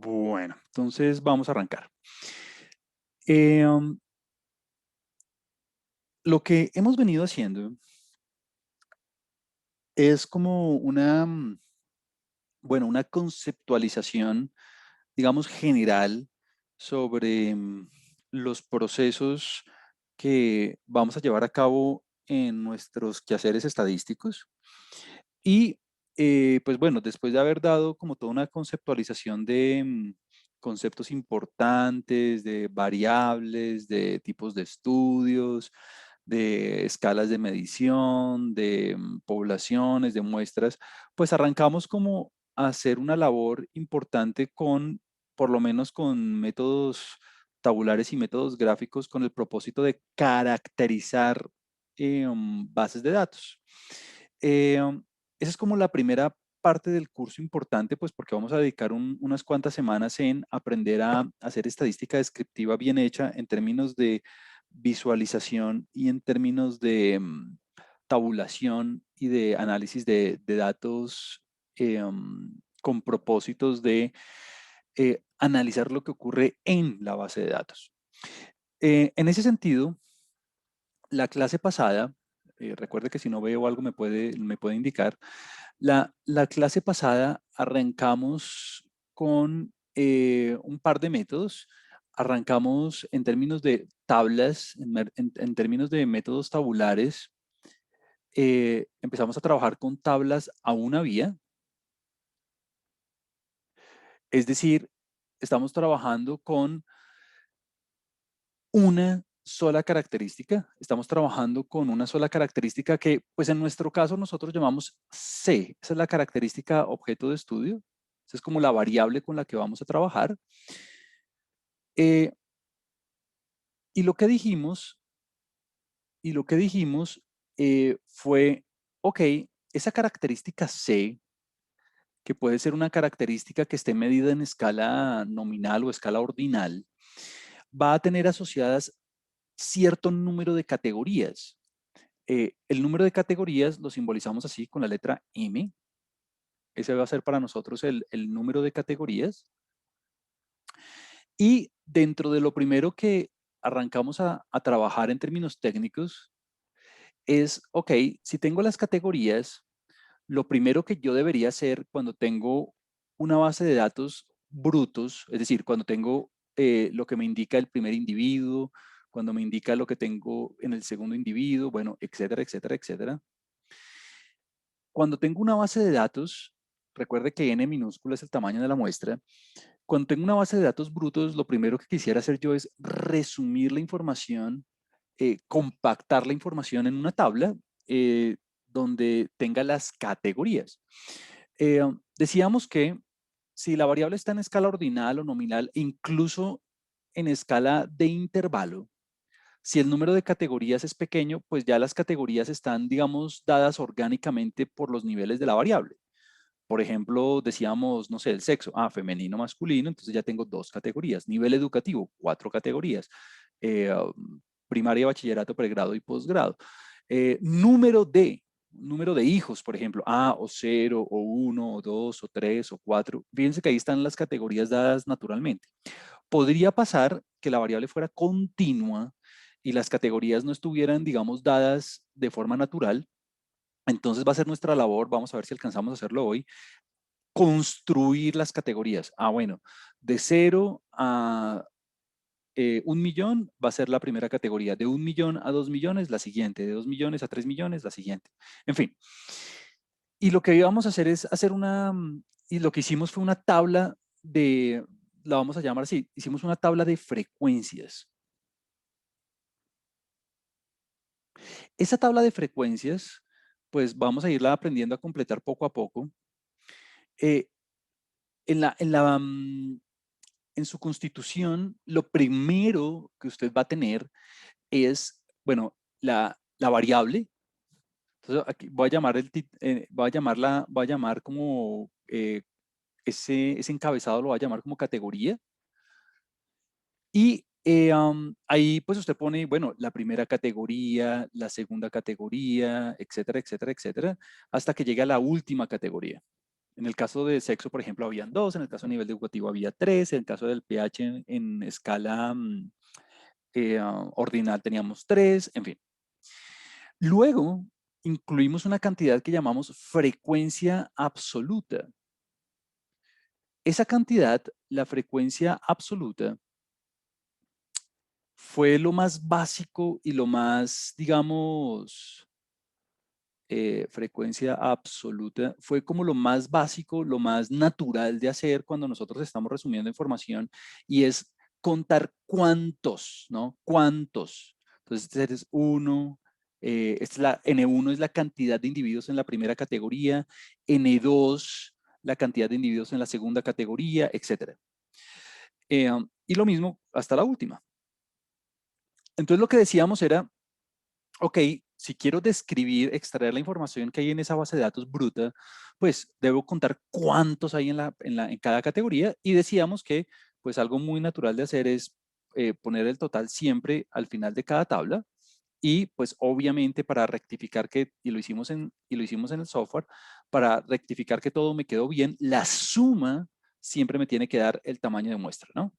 Bueno, entonces vamos a arrancar. Eh, um, lo que hemos venido haciendo es como bueno, una conceptualización, digamos, general sobre los procesos que vamos a llevar a cabo en nuestros quehaceres estadísticos. Y pues bueno, después de haber dado como toda una conceptualización de conceptos importantes, de variables, de tipos de estudios, de escalas de medición, de poblaciones, de muestras, pues arrancamos como a hacer una labor importante con, por lo menos con métodos tabulares y métodos gráficos con el propósito de caracterizar bases de datos. Eh, Esa es como la primera parte del curso importante, pues porque vamos a dedicar unas cuantas semanas en aprender a hacer estadística descriptiva bien hecha en términos de visualización y en términos de tabulación y de análisis de datos con propósitos de analizar lo que ocurre en la base de datos. En ese sentido, la clase pasada, recuerde que si no veo algo me puede indicar, la clase pasada arrancamos con un par de métodos. Arrancamos en términos de tablas, en términos de métodos tabulares. Empezamos a trabajar con tablas a una vía, es decir, estamos trabajando con una sola característica. Estamos trabajando con una sola característica que, pues en nuestro caso, nosotros llamamos C. Esa es la característica objeto de estudio. Esa es como la variable con la que vamos a trabajar. Eh, y lo que dijimos, fue, ok, esa característica C, que puede ser una característica que esté medida en escala nominal o escala ordinal, va a tener asociadas cierto número de categorías. El número de categorías lo simbolizamos así con la letra M. Ese va a ser para nosotros el número de categorías. Y dentro de lo primero que arrancamos a trabajar en términos técnicos es, ok, si tengo las categorías, lo primero que yo debería hacer cuando tengo una base de datos brutos, es decir, cuando tengo lo que me indica el primer individuo, cuando me indica lo que tengo en el segundo individuo, bueno, etcétera, etcétera, etcétera. Cuando tengo una base de datos, recuerde que n minúscula es el tamaño de la muestra. Cuando tengo una base de datos brutos, lo primero que quisiera hacer yo es resumir la información, compactar la información en una tabla donde tenga las categorías. Decíamos que si la variable está en escala ordinal o nominal, incluso en escala de intervalo, si el número de categorías es pequeño, pues ya las categorías están, digamos, dadas orgánicamente por los niveles de la variable. Por ejemplo, decíamos, no sé, el sexo, femenino, masculino, entonces ya tengo dos categorías. Nivel educativo, cuatro categorías. Primaria, bachillerato, pregrado y posgrado. Número de hijos, por ejemplo, o cero, o uno, o dos, o tres, o cuatro. Fíjense que ahí están las categorías dadas naturalmente. Podría pasar que la variable fuera continua y las categorías no estuvieran, digamos, dadas de forma natural. Entonces va a ser nuestra labor, vamos a ver si alcanzamos a hacerlo hoy, construir las categorías. Bueno, de 0 a 1 millón va a ser la primera categoría. De 1 millón a 2 millones, la siguiente. De 2 millones a 3 millones, la siguiente. En fin. Y lo que íbamos a hacer es hacer y lo que hicimos fue una tabla la vamos a llamar así, hicimos una tabla de frecuencias. Esa tabla de frecuencias, pues vamos a irla aprendiendo a completar poco a poco. Eh, en la, en la, mm, en su constitución, lo primero que usted va a tener es, bueno, la variable. Entonces, aquí voy a llamar voy a llamar como ese encabezado lo va a llamar como categoría. Y ahí pues usted pone, bueno, la primera categoría, la segunda categoría, etcétera, etcétera, etcétera, hasta que llegue a la última categoría. En el caso de sexo, por ejemplo, habían 2, en el caso de nivel educativo había 3, en el caso del pH en escala ordinal teníamos 3, en fin. Luego, incluimos una cantidad que llamamos frecuencia absoluta. Esa cantidad, la frecuencia absoluta, fue lo más básico y lo más, digamos, frecuencia absoluta, fue como lo más básico, lo más natural de hacer cuando nosotros estamos resumiendo información y es contar cuántos, ¿no? Cuántos. Entonces, este es uno, N1 es la cantidad de individuos en la primera categoría, N2 la cantidad de individuos en la segunda categoría, etc. Y lo mismo hasta la última. Entonces, lo que decíamos era, ok, si quiero describir, extraer la información que hay en esa base de datos bruta, pues debo contar cuántos hay en cada categoría y decíamos que pues algo muy natural de hacer es poner el total siempre al final de cada tabla y pues obviamente para rectificar y lo hicimos en el software, para rectificar que todo me quedó bien, la suma siempre me tiene que dar el tamaño de muestra, ¿no?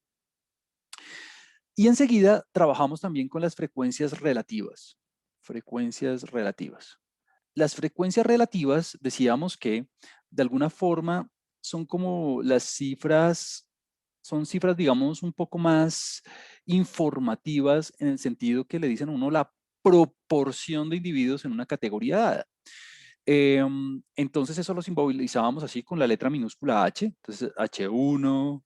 Y enseguida trabajamos también con las frecuencias relativas. Frecuencias relativas. Las frecuencias relativas, decíamos que de alguna forma son como son cifras, digamos, un poco más informativas en el sentido que le dicen a uno la proporción de individuos en una categoría dada. Entonces eso lo simbolizábamos así con la letra minúscula H, entonces H1,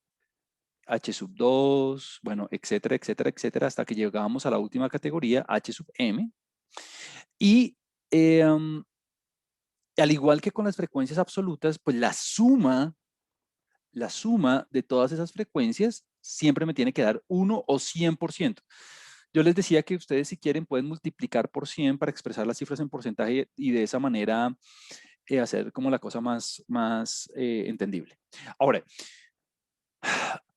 H sub 2, bueno, etcétera, etcétera, etcétera, hasta que llegábamos a la última categoría, H sub M. Y al igual que con las frecuencias absolutas, pues la suma de todas esas frecuencias siempre me tiene que dar 1 o 100%. Yo les decía que ustedes si quieren pueden multiplicar por 100 para expresar las cifras en porcentaje y de esa manera hacer como la cosa más entendible. Ahora,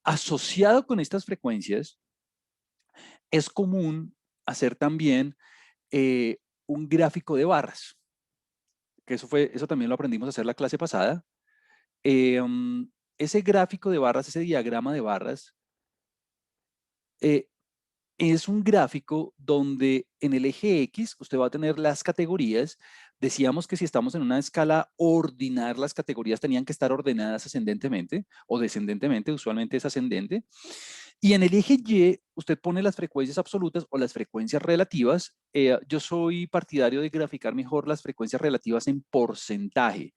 asociado con estas frecuencias, es común hacer también un gráfico de barras, que eso también lo aprendimos a hacer la clase pasada. Ese gráfico de barras, ese diagrama de barras, eh, es un gráfico donde en el eje X usted va a tener las categorías. Decíamos que si estamos en una escala ordinar, las categorías tenían que estar ordenadas ascendentemente o descendentemente, usualmente es ascendente. Y en el eje Y usted pone las frecuencias absolutas o las frecuencias relativas. Yo soy partidario de graficar mejor las frecuencias relativas en porcentaje.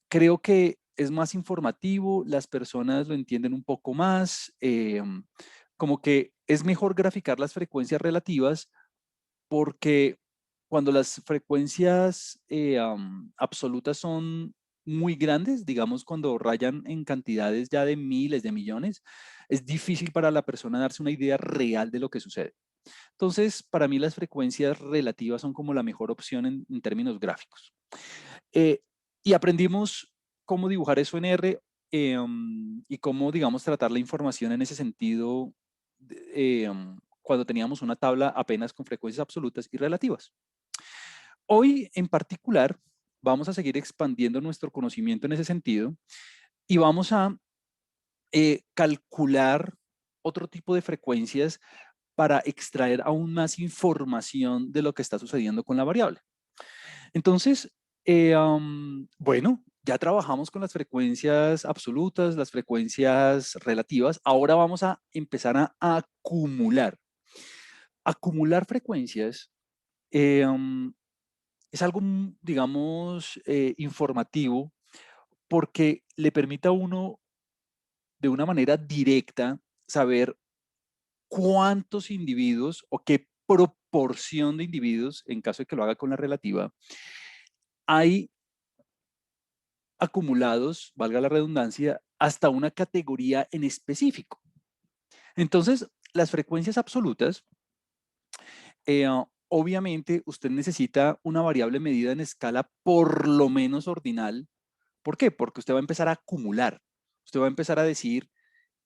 Creo que es más informativo, las personas lo entienden un poco más, como que es mejor graficar las frecuencias relativas porque cuando las frecuencias absolutas son muy grandes, digamos cuando rayan en cantidades ya de miles de millones, es difícil para la persona darse una idea real de lo que sucede. Entonces, para mí las frecuencias relativas son como la mejor opción en términos gráficos. Eh, y aprendimos cómo dibujar eso en R y cómo, digamos, tratar la información en ese sentido cuando teníamos una tabla apenas con frecuencias absolutas y relativas. Hoy, en particular, vamos a seguir expandiendo nuestro conocimiento en ese sentido y vamos a calcular otro tipo de frecuencias para extraer aún más información de lo que está sucediendo con la variable. Entonces, bueno, ya trabajamos con las frecuencias absolutas, las frecuencias relativas. Ahora vamos a empezar a acumular. Acumular frecuencias es algo, digamos, informativo porque le permite a uno de una manera directa saber cuántos individuos o qué proporción de individuos, en caso de que lo haga con la relativa, hay acumulados, valga la redundancia, hasta una categoría en específico. Entonces, las frecuencias absolutas, obviamente usted necesita una variable medida en escala por lo menos ordinal. ¿Por qué? Porque usted va a empezar a acumular. Usted va a empezar a decir,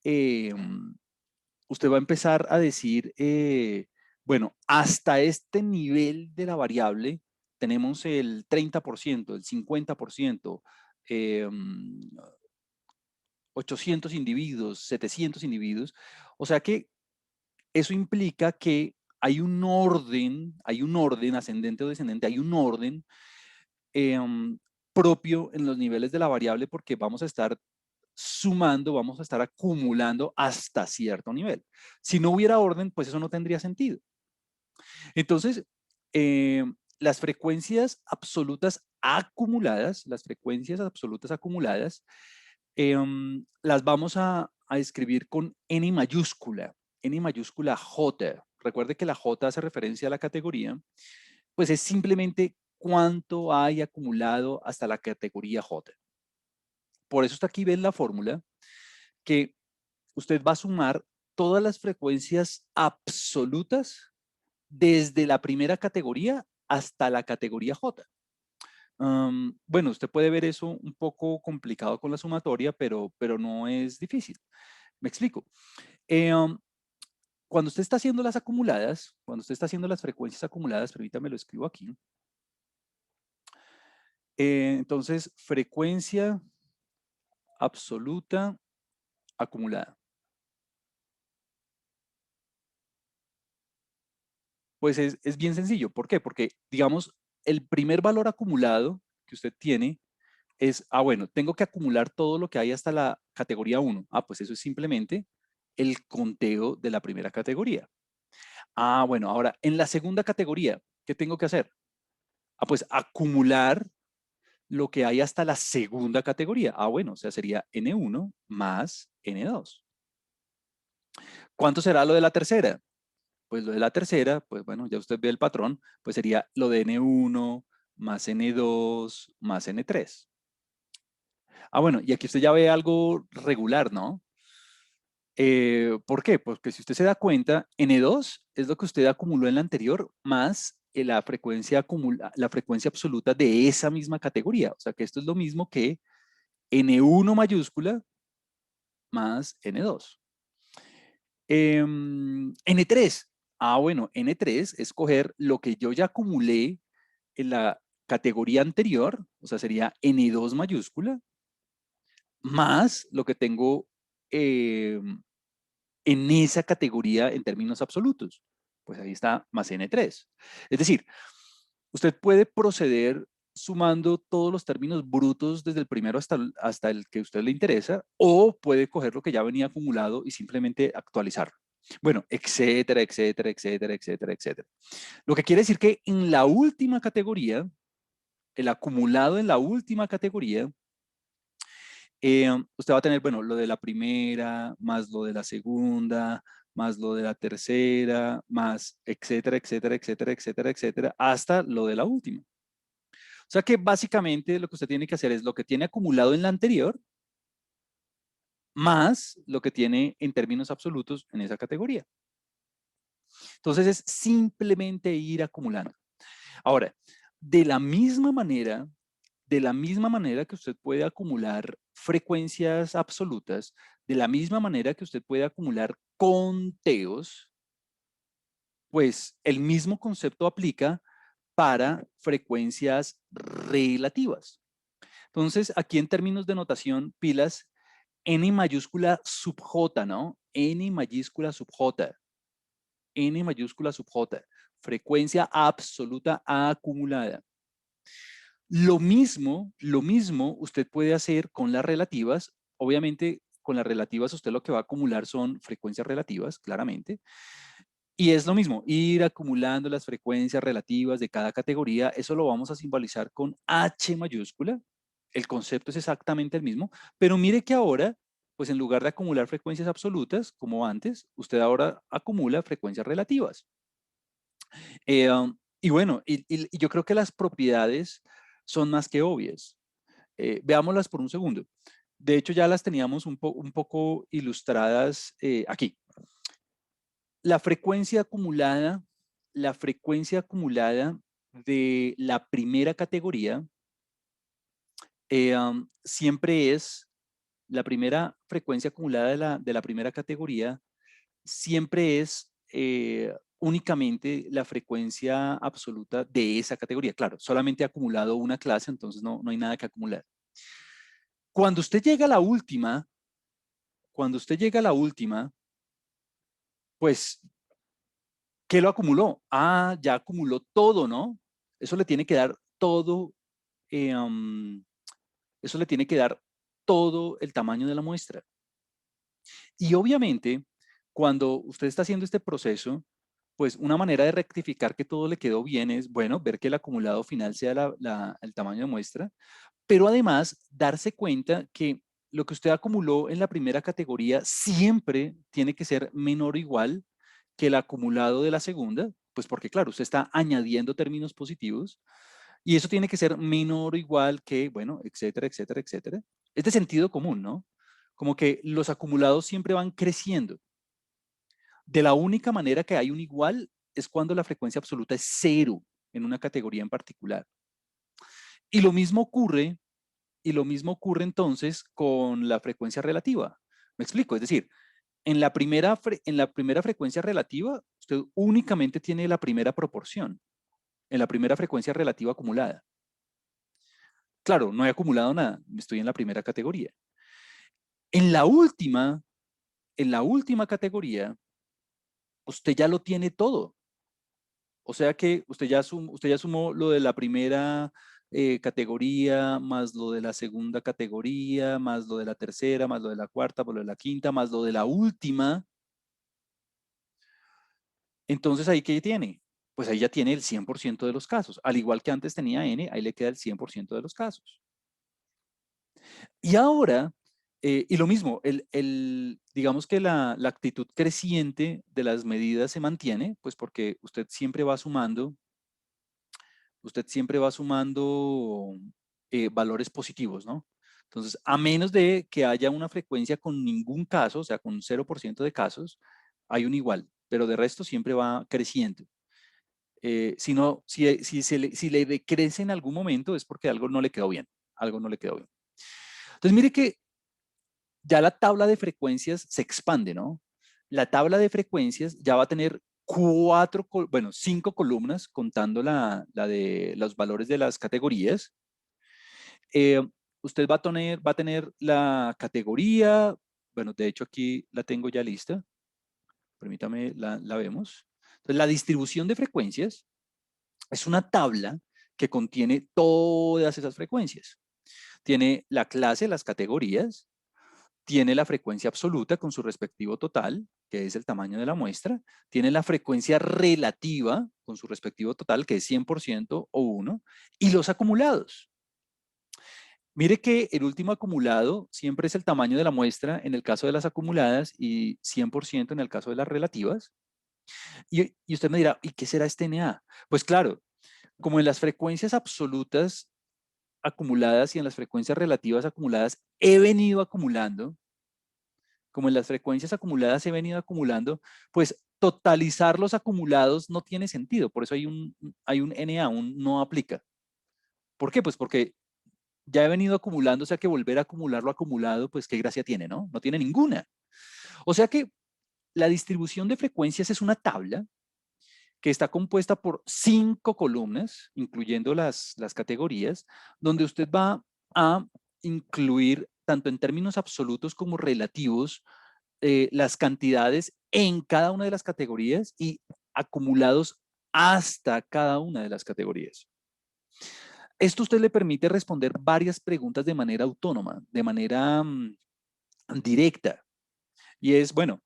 eh, bueno, hasta este nivel de la variable tenemos el 30%, el 50%, em, 800 individuos, 700 individuos. O sea que eso implica que hay un orden ascendente o descendente, hay un orden propio en los niveles de la variable porque vamos a estar sumando, vamos a estar acumulando hasta cierto nivel. Si no hubiera orden, pues eso no tendría sentido. Entonces, las frecuencias absolutas acumuladas, las vamos a escribir con N mayúscula J. Recuerde que la J hace referencia a la categoría, pues es simplemente cuánto hay acumulado hasta la categoría J. Por eso está aquí, ven la fórmula, que usted va a sumar todas las frecuencias absolutas desde la primera categoría hasta la categoría J. Bueno, usted puede ver eso un poco complicado con la sumatoria, pero no es difícil. Me explico. Cuando usted está haciendo las acumuladas, cuando usted está haciendo las frecuencias acumuladas, permítame lo escribo aquí. Entonces, frecuencia absoluta acumulada. Pues es bien sencillo. ¿Por qué? Porque, digamos, el primer valor acumulado que usted tiene es, bueno, tengo que acumular todo lo que hay hasta la categoría 1. Pues eso es simplemente el conteo de la primera categoría. Bueno, ahora, en la segunda categoría, ¿qué tengo que hacer? Pues acumular lo que hay hasta la segunda categoría. Bueno, o sea, sería N1 más N2. ¿Cuánto será lo de la tercera? Pues lo de la tercera, pues bueno, ya usted ve el patrón, pues sería lo de N1 más N2 más N3. Bueno, y aquí usted ya ve algo regular, ¿no? ¿Por qué? Porque si usted se da cuenta, N2 es lo que usted acumuló en la anterior más la frecuencia absoluta de esa misma categoría. O sea que esto es lo mismo que N1 mayúscula más N2. N3. Bueno, N3 es coger lo que yo ya acumulé en la categoría anterior, o sea, sería N2 mayúscula, más lo que tengo en esa categoría en términos absolutos. Pues ahí está más N3. Es decir, usted puede proceder sumando todos los términos brutos desde el primero hasta el que a usted le interesa, o puede coger lo que ya venía acumulado y simplemente actualizarlo. Bueno, etcétera, etcétera, etcétera, etcétera, etcétera. Lo que quiere decir que en la última categoría, el acumulado en la última categoría, usted va a tener, bueno, lo de la primera, más lo de la segunda, más lo de la tercera, más etcétera, etcétera, etcétera, etcétera, etcétera, hasta lo de la última. O sea que básicamente lo que usted tiene que hacer es lo que tiene acumulado en la anterior, más lo que tiene en términos absolutos en esa categoría. Entonces es simplemente ir acumulando. Ahora, de la misma manera, que usted puede acumular frecuencias absolutas, de la misma manera que usted puede acumular conteos, pues el mismo concepto aplica para frecuencias relativas. Entonces, aquí en términos de notación, pilas, N mayúscula sub J, ¿no? N mayúscula sub J. N mayúscula sub J. Frecuencia absoluta acumulada. Lo mismo usted puede hacer con las relativas. Obviamente, con las relativas usted lo que va a acumular son frecuencias relativas, claramente. Y es lo mismo, ir acumulando las frecuencias relativas de cada categoría. Eso lo vamos a simbolizar con H mayúscula. El concepto es exactamente el mismo, pero mire que ahora, pues en lugar de acumular frecuencias absolutas, como antes, usted ahora acumula frecuencias relativas. Y bueno, y yo creo que las propiedades son más que obvias. Veámoslas por un segundo. De hecho, ya las teníamos un poco ilustradas aquí. La frecuencia acumulada, de la primera categoría siempre es la primera frecuencia acumulada de la primera categoría, siempre es únicamente la frecuencia absoluta de esa categoría. Claro, solamente he acumulado una clase, entonces no hay nada que acumular. Cuando usted llega a la última, cuando usted llega a la última, pues, ¿qué lo acumuló? Ah, ya acumuló todo, ¿no? Eso le tiene que dar todo, eh, um, eso le tiene que dar todo el tamaño de la muestra. Y obviamente, cuando usted está haciendo este proceso, pues una manera de rectificar que todo le quedó bien es, bueno, ver que el acumulado final sea el tamaño de muestra, pero además darse cuenta que lo que usted acumuló en la primera categoría siempre tiene que ser menor o igual que el acumulado de la segunda, pues porque claro, usted está añadiendo términos positivos y eso tiene que ser menor o igual que, bueno, etcétera, etcétera, etcétera. Es de sentido común, ¿no? Como que los acumulados siempre van creciendo. De la única manera que hay un igual es cuando la frecuencia absoluta es cero en una categoría en particular. Y lo mismo ocurre, y lo mismo ocurre entonces con la frecuencia relativa. Me explico, es decir, en la primera frecuencia relativa, usted únicamente tiene la primera proporción, en la primera frecuencia relativa acumulada. Claro, no he acumulado nada, estoy en la primera categoría. En la última, en la última categoría, usted ya lo tiene todo. O sea que usted ya sumó lo de la primera categoría, más lo de la segunda categoría, más lo de la tercera, más lo de la cuarta, más lo de la quinta, más lo de la última. Entonces, ¿ahí qué tiene? Pues ahí ya tiene el 100% de los casos. Al igual que antes tenía n, ahí le queda el 100% de los casos. Y ahora, y lo mismo, digamos que la actitud creciente de las medidas se mantiene, pues porque usted siempre va sumando valores positivos, ¿no? Entonces, a menos de que haya una frecuencia con ningún caso, o sea, con 0% de casos, hay un igual, pero de resto siempre va creciendo. Si le decrece en algún momento es porque algo no le quedó bien, algo no le quedó bien. Entonces, mire que ya la tabla de frecuencias se expande, ¿no? La tabla de frecuencias ya va a tener cinco columnas contando la de los valores de las categorías. Eh, Usted va a tener la categoría, bueno, de hecho aquí la tengo ya lista, permítame, la vemos. Entonces, la distribución de frecuencias es una tabla que contiene todas esas frecuencias. Tiene la clase, las categorías, tiene la frecuencia absoluta con su respectivo total, que es el tamaño de la muestra, tiene la frecuencia relativa con su respectivo total, que es 100% o 1, y los acumulados. Mire que el último acumulado siempre es el tamaño de la muestra en el caso de las acumuladas y 100% en el caso de las relativas. Y usted me dirá, ¿y qué será este NA? Pues claro, como en las frecuencias absolutas acumuladas y en las frecuencias relativas acumuladas he venido acumulando, como en las frecuencias acumuladas he venido acumulando, pues totalizar los acumulados no tiene sentido. Por eso hay un NA, un no aplica. ¿Por qué? Pues porque ya he venido acumulando, o sea que volver a acumular lo acumulado, pues qué gracia tiene, ¿no? No tiene ninguna. O sea que la distribución de frecuencias es una tabla que está compuesta por 5 columnas, incluyendo las categorías, donde usted va a incluir, tanto en términos absolutos como relativos, las cantidades en cada una de las categorías y acumulados hasta cada una de las categorías. Esto a usted le permite responder varias preguntas de manera autónoma, de manera directa. Y es, bueno,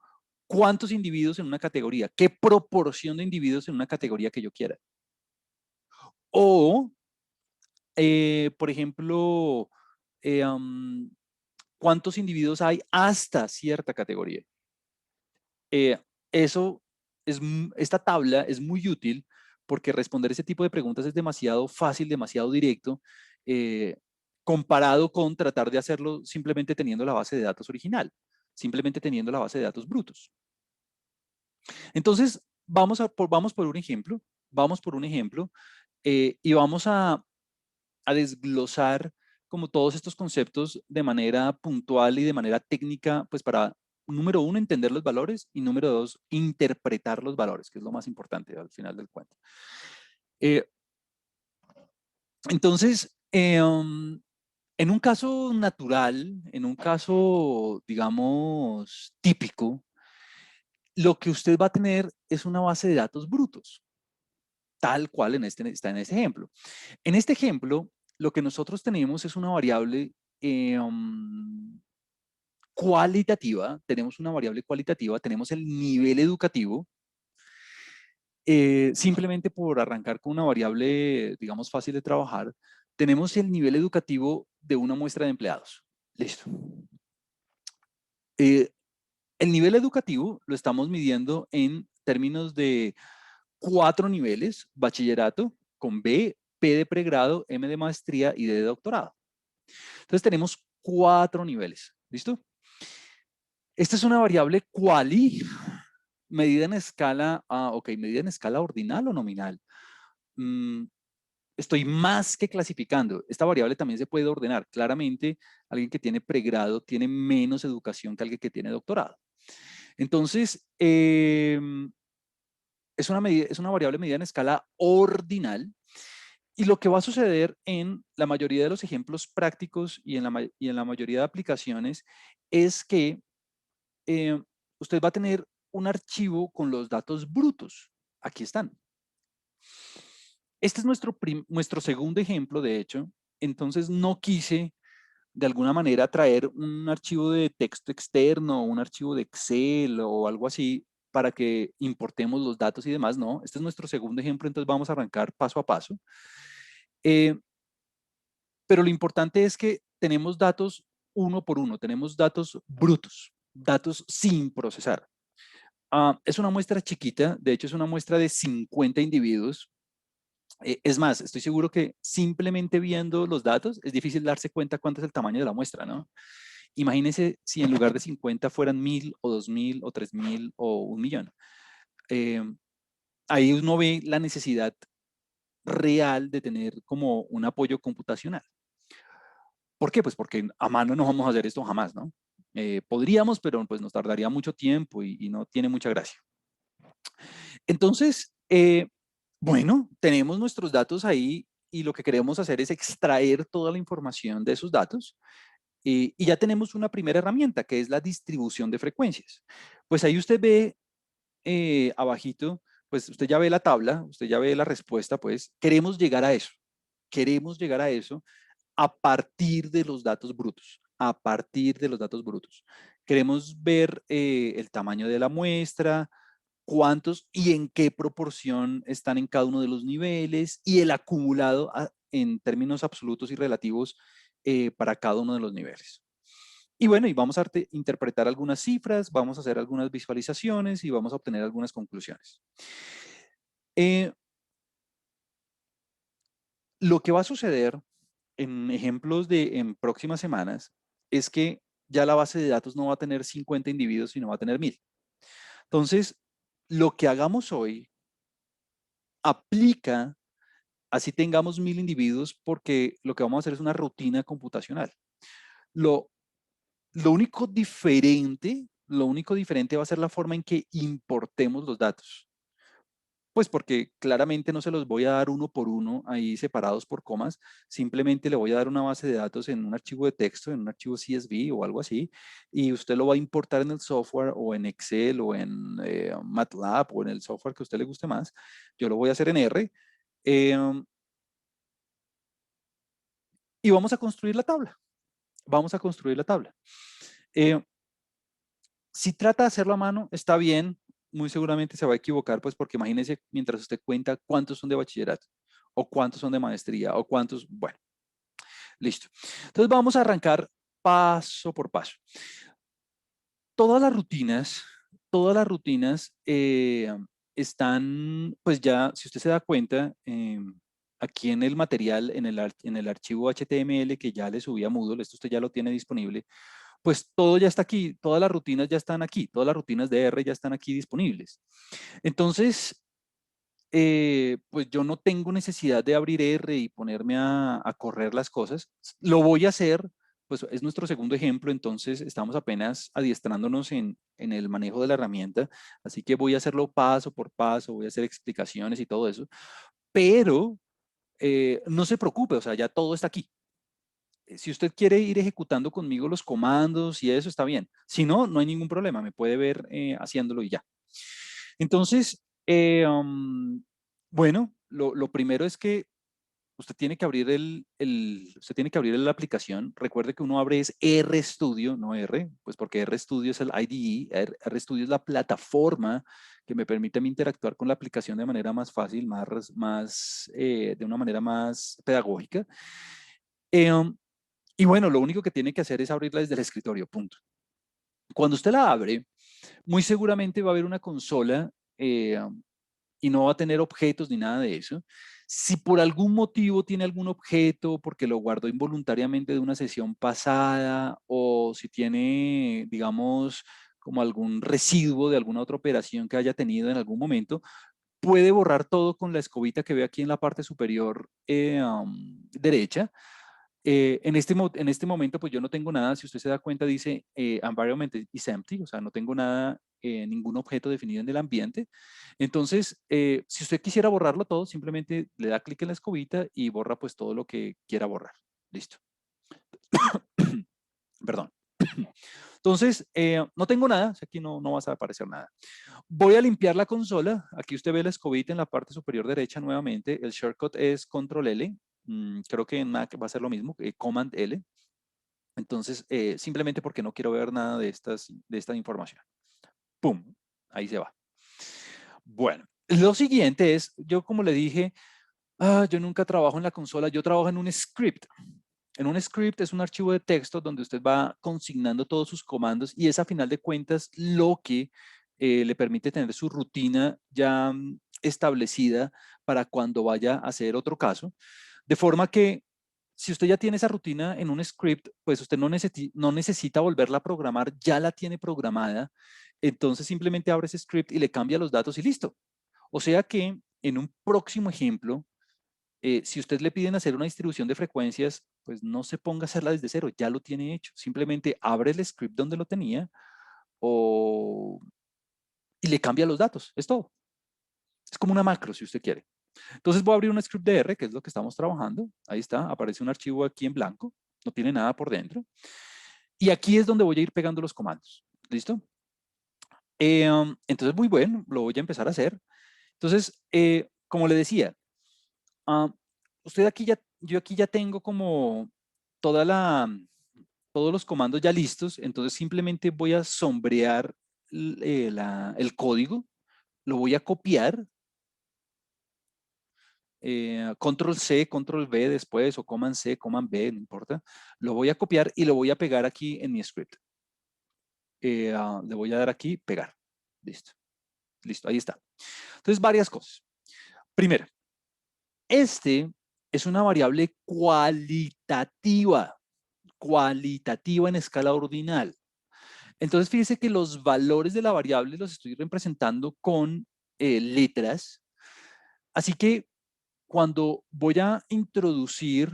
¿cuántos individuos en una categoría? ¿Qué proporción de individuos en una categoría que yo quiera? O, por ejemplo, ¿cuántos individuos hay hasta cierta categoría? Eh, eso esta tabla es muy útil porque responder ese tipo de preguntas es demasiado fácil, demasiado directo, eh, comparado con tratar de hacerlo simplemente teniendo la base de datos original, simplemente teniendo la base de datos brutos. Entonces, vamos por un ejemplo, y vamos a desglosar como todos estos conceptos de manera puntual y de manera técnica, pues para, número uno, entender los valores y número dos, interpretar los valores, que es lo más importante al final del cuento. Eh, entonces, En un caso natural, en un caso, digamos, típico, lo que usted va a tener es una base de datos brutos, tal cual está en este ejemplo. En este ejemplo, lo que nosotros tenemos es una variable cualitativa, tenemos una variable cualitativa, tenemos el nivel educativo, simplemente por arrancar con una variable, digamos, fácil de trabajar, tenemos el nivel educativo de una muestra de empleados. Listo. Eh, el nivel educativo lo estamos midiendo en términos de 4 niveles: bachillerato con B, P de pregrado, M de maestría y D de doctorado. Entonces tenemos 4 niveles. ¿Listo? Esta es una variable quali medida en escala, medida en escala ordinal o nominal. Mm, Estoy más que clasificando. Esta variable también se puede ordenar. Claramente, alguien que tiene pregrado tiene menos educación que alguien que tiene doctorado. Entonces, es una variable medida en escala ordinal. Y lo que va a suceder en la mayoría de los ejemplos prácticos y en la mayoría de aplicaciones es que eh, usted va a tener un archivo con los datos brutos. Aquí están. Este es nuestro segundo ejemplo, de hecho. Entonces no quise de alguna manera traer un archivo de texto externo, un archivo de Excel o algo así para que importemos los datos y demás. No, este es nuestro segundo ejemplo, entonces vamos a arrancar paso a paso. Eh, pero lo importante es que tenemos datos uno por uno, tenemos datos brutos, datos sin procesar. Es una muestra chiquita, de hecho es una muestra de 50 individuos. Es más, estoy seguro que simplemente viendo los datos es difícil darse cuenta cuánto es el tamaño de la muestra, ¿no? Imagínense si en lugar de 50 fueran 1000 o 2000 o 3000 o 1.000.000. Eh, Ahí uno ve la necesidad real de tener como un apoyo computacional. ¿Por qué? Pues porque a mano no vamos a hacer esto jamás, ¿no? Podríamos, pero pues nos tardaría mucho tiempo y no tiene mucha gracia. Entonces, bueno, tenemos nuestros datos ahí y lo que queremos hacer es extraer toda la información de esos datos y ya tenemos una primera herramienta que es la distribución de frecuencias. Pues ahí usted ve abajito, pues usted ya ve la tabla, usted ya ve la respuesta, pues queremos llegar a eso. Queremos llegar a eso a partir de los datos brutos, a partir de los datos brutos. Queremos ver el tamaño de la muestra, cuántos y en qué proporción están en cada uno de los niveles y el acumulado en términos absolutos y relativos para cada uno de los niveles. Y bueno, y vamos a interpretar algunas cifras, vamos a hacer algunas visualizaciones y vamos a obtener algunas conclusiones. Lo que va a suceder en ejemplos en próximas semanas es que ya la base de datos no va a tener 50 individuos, sino va a tener 1000. Entonces, lo que hagamos hoy aplica así tengamos 1000 individuos porque lo que vamos a hacer es una rutina computacional. Lo, lo único diferente va a ser la forma en que importemos los datos. Pues porque claramente no se los voy a dar uno por uno ahí separados por comas, simplemente le voy a dar una base de datos en un archivo de texto, en un archivo CSV o algo así, y usted lo va a importar en el software o en Excel o en MATLAB o en el software que a usted le guste más. Yo lo voy a hacer en R y vamos a construir la tabla. Vamos a construir la tabla. Si trata de hacerlo a mano, está bien, muy seguramente se va a equivocar, pues porque imagínese mientras usted cuenta cuántos son de bachillerato, o cuántos son de maestría, o cuántos, bueno, listo. Entonces vamos a arrancar paso por paso. Todas las rutinas están, pues ya, si usted se da cuenta, aquí en el material, en el archivo HTML que ya le subí a Moodle, esto usted ya lo tiene disponible, pues todo ya está aquí, todas las rutinas ya están aquí, todas las rutinas de R ya están aquí disponibles. Entonces, pues yo no tengo necesidad de abrir R y ponerme a correr las cosas. Lo voy a hacer, pues es nuestro segundo ejemplo, entonces estamos apenas adiestrándonos en el manejo de la herramienta, así que voy a hacerlo paso por paso, voy a hacer explicaciones y todo eso, pero no se preocupe, o sea, ya todo está aquí. si usted quiere ir ejecutando conmigo los comandos y eso está bien. Si no, no hay ningún problema, me puede ver haciéndolo y ya. Entonces, bueno, lo primero es que usted tiene que abrir usted tiene que abrir la aplicación. Recuerde que uno abre es RStudio, no R, pues porque RStudio es el IDE, RStudio es la plataforma que me permite a mí interactuar con la aplicación de manera más fácil, de una manera más pedagógica. Y bueno, lo único que tiene que hacer es abrirla desde el escritorio, punto. Cuando usted la abre, muy seguramente va a haber una consola y no va a tener objetos ni nada de eso. Si por algún motivo tiene algún objeto, porque lo guardó involuntariamente de una sesión pasada, o si tiene, digamos, como algún residuo de alguna otra operación que haya tenido en algún momento, puede borrar todo con la escobita que ve aquí en la parte superior derecha. En este momento, pues yo no tengo nada. Si usted se da cuenta, dice environment is empty, o sea, no tengo nada, ningún objeto definido en el ambiente. Entonces, si usted quisiera borrarlo todo, simplemente le da clic en la escobita y borra pues todo lo que quiera borrar. Listo. Perdón. Entonces, no tengo nada, aquí no va a aparecer nada. Voy a limpiar la consola. Aquí usted ve la escobita en la parte superior derecha nuevamente. El shortcut es Control L. Creo que en Mac va a ser lo mismo, Command L. Entonces, simplemente porque no quiero ver nada de esta información. ¡Pum! Ahí se va. Bueno, lo siguiente es, yo como le dije, yo nunca trabajo en la consola, yo trabajo en un script. En un script es un archivo de texto donde usted va consignando todos sus comandos y es a final de cuentas lo que le permite tener su rutina ya establecida para cuando vaya a hacer otro caso. De forma que si usted ya tiene esa rutina en un script, pues usted no necesita volverla a programar, ya la tiene programada. Entonces simplemente abre ese script y le cambia los datos y listo. O sea que en un próximo ejemplo, si usted le piden hacer una distribución de frecuencias, pues no se ponga a hacerla desde cero, ya lo tiene hecho. Simplemente abre el script donde lo tenía y le cambia los datos, es todo. Es como una macro, si usted quiere. Entonces voy a abrir un script de R, que es lo que estamos trabajando. Ahí está, aparece un archivo aquí en blanco, no tiene nada por dentro. Y aquí es donde voy a ir pegando los comandos. ¿Listo? Entonces, muy bueno, lo voy a empezar a hacer. Entonces, como le decía, uh, yo aquí ya tengo como toda todos los comandos ya listos, entonces simplemente voy a sombrear el código, lo voy a copiar, control C, control V después, o command C, command V, no importa, lo voy a copiar y lo voy a pegar aquí en mi script. Le voy a dar aquí, pegar. Listo. Listo, ahí está. Entonces, varias cosas. Primero, este es una variable cualitativa en escala ordinal. Entonces, fíjese que los valores de la variable los estoy representando con letras. Así que cuando voy a introducir,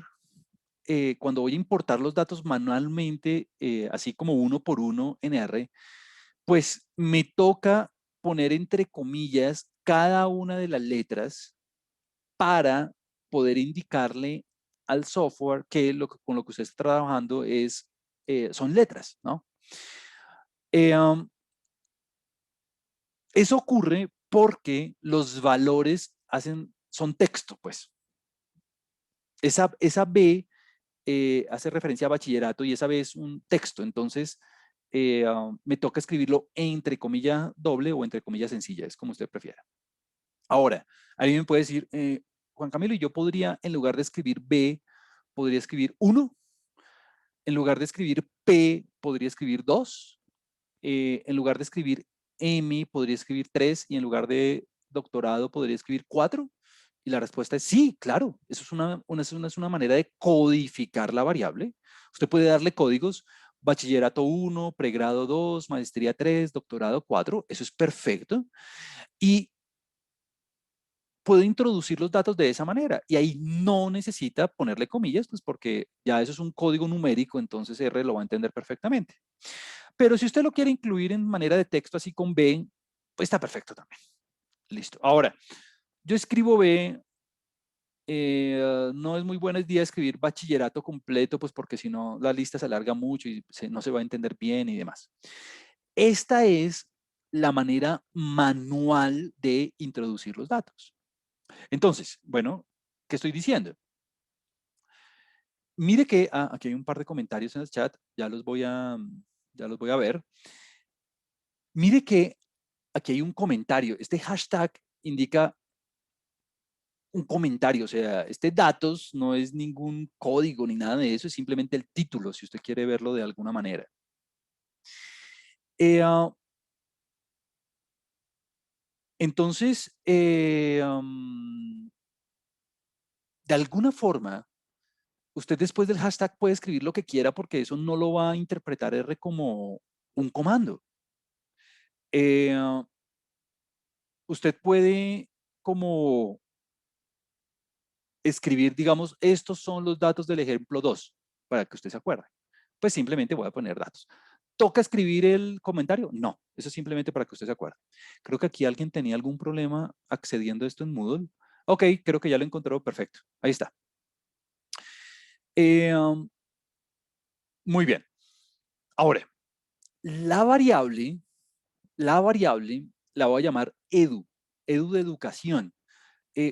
cuando voy a importar los datos manualmente, así como uno por uno en R, pues me toca poner entre comillas cada una de las letras para poder indicarle al software que con lo que usted está trabajando son letras, ¿no? Eso ocurre porque los valores son texto, pues. Esa B hace referencia a bachillerato y esa B es un texto, entonces me toca escribirlo entre comilla doble o entre comillas sencilla, es como usted prefiera. Ahora, alguien me puede decir, Juan Camilo, yo podría, en lugar de escribir B, podría escribir 1, en lugar de escribir P, podría escribir 2, en lugar de escribir M, podría escribir 3 y en lugar de doctorado podría escribir 4. Y la respuesta es sí, claro. Eso es una manera de codificar la variable. Usted puede darle códigos, bachillerato 1, pregrado 2, maestría 3, doctorado 4. Eso es perfecto. Y puede introducir los datos de esa manera. Y ahí no necesita ponerle comillas, pues porque ya eso es un código numérico, entonces R lo va a entender perfectamente. Pero si usted lo quiere incluir en manera de texto así con B, pues está perfecto también. Listo. Ahora, yo escribo B no es muy buena idea escribir bachillerato completo, pues porque si no la lista se alarga mucho y no se va a entender bien y demás. Esta es la manera manual de introducir los datos. Entonces, bueno, ¿qué estoy diciendo? Mire que aquí hay un par de comentarios en el chat, ya los voy a ver. Mire que aquí hay un comentario. Este hashtag indica un comentario, o sea, este datos no es ningún código ni nada de eso, es simplemente el título, si usted quiere verlo de alguna manera. Entonces, de alguna forma, usted después del hashtag puede escribir lo que quiera porque eso no lo va a interpretar R como un comando. Usted puede como escribir, digamos, estos son los datos del ejemplo 2, para que usted se acuerde. Pues simplemente voy a poner datos. ¿Toca escribir el comentario? No, eso es simplemente para que usted se acuerde. Creo que aquí alguien tenía algún problema accediendo a esto en Moodle. Ok, creo que ya lo encontró, perfecto. Ahí está. Muy bien. Ahora, la variable la voy a llamar edu de educación.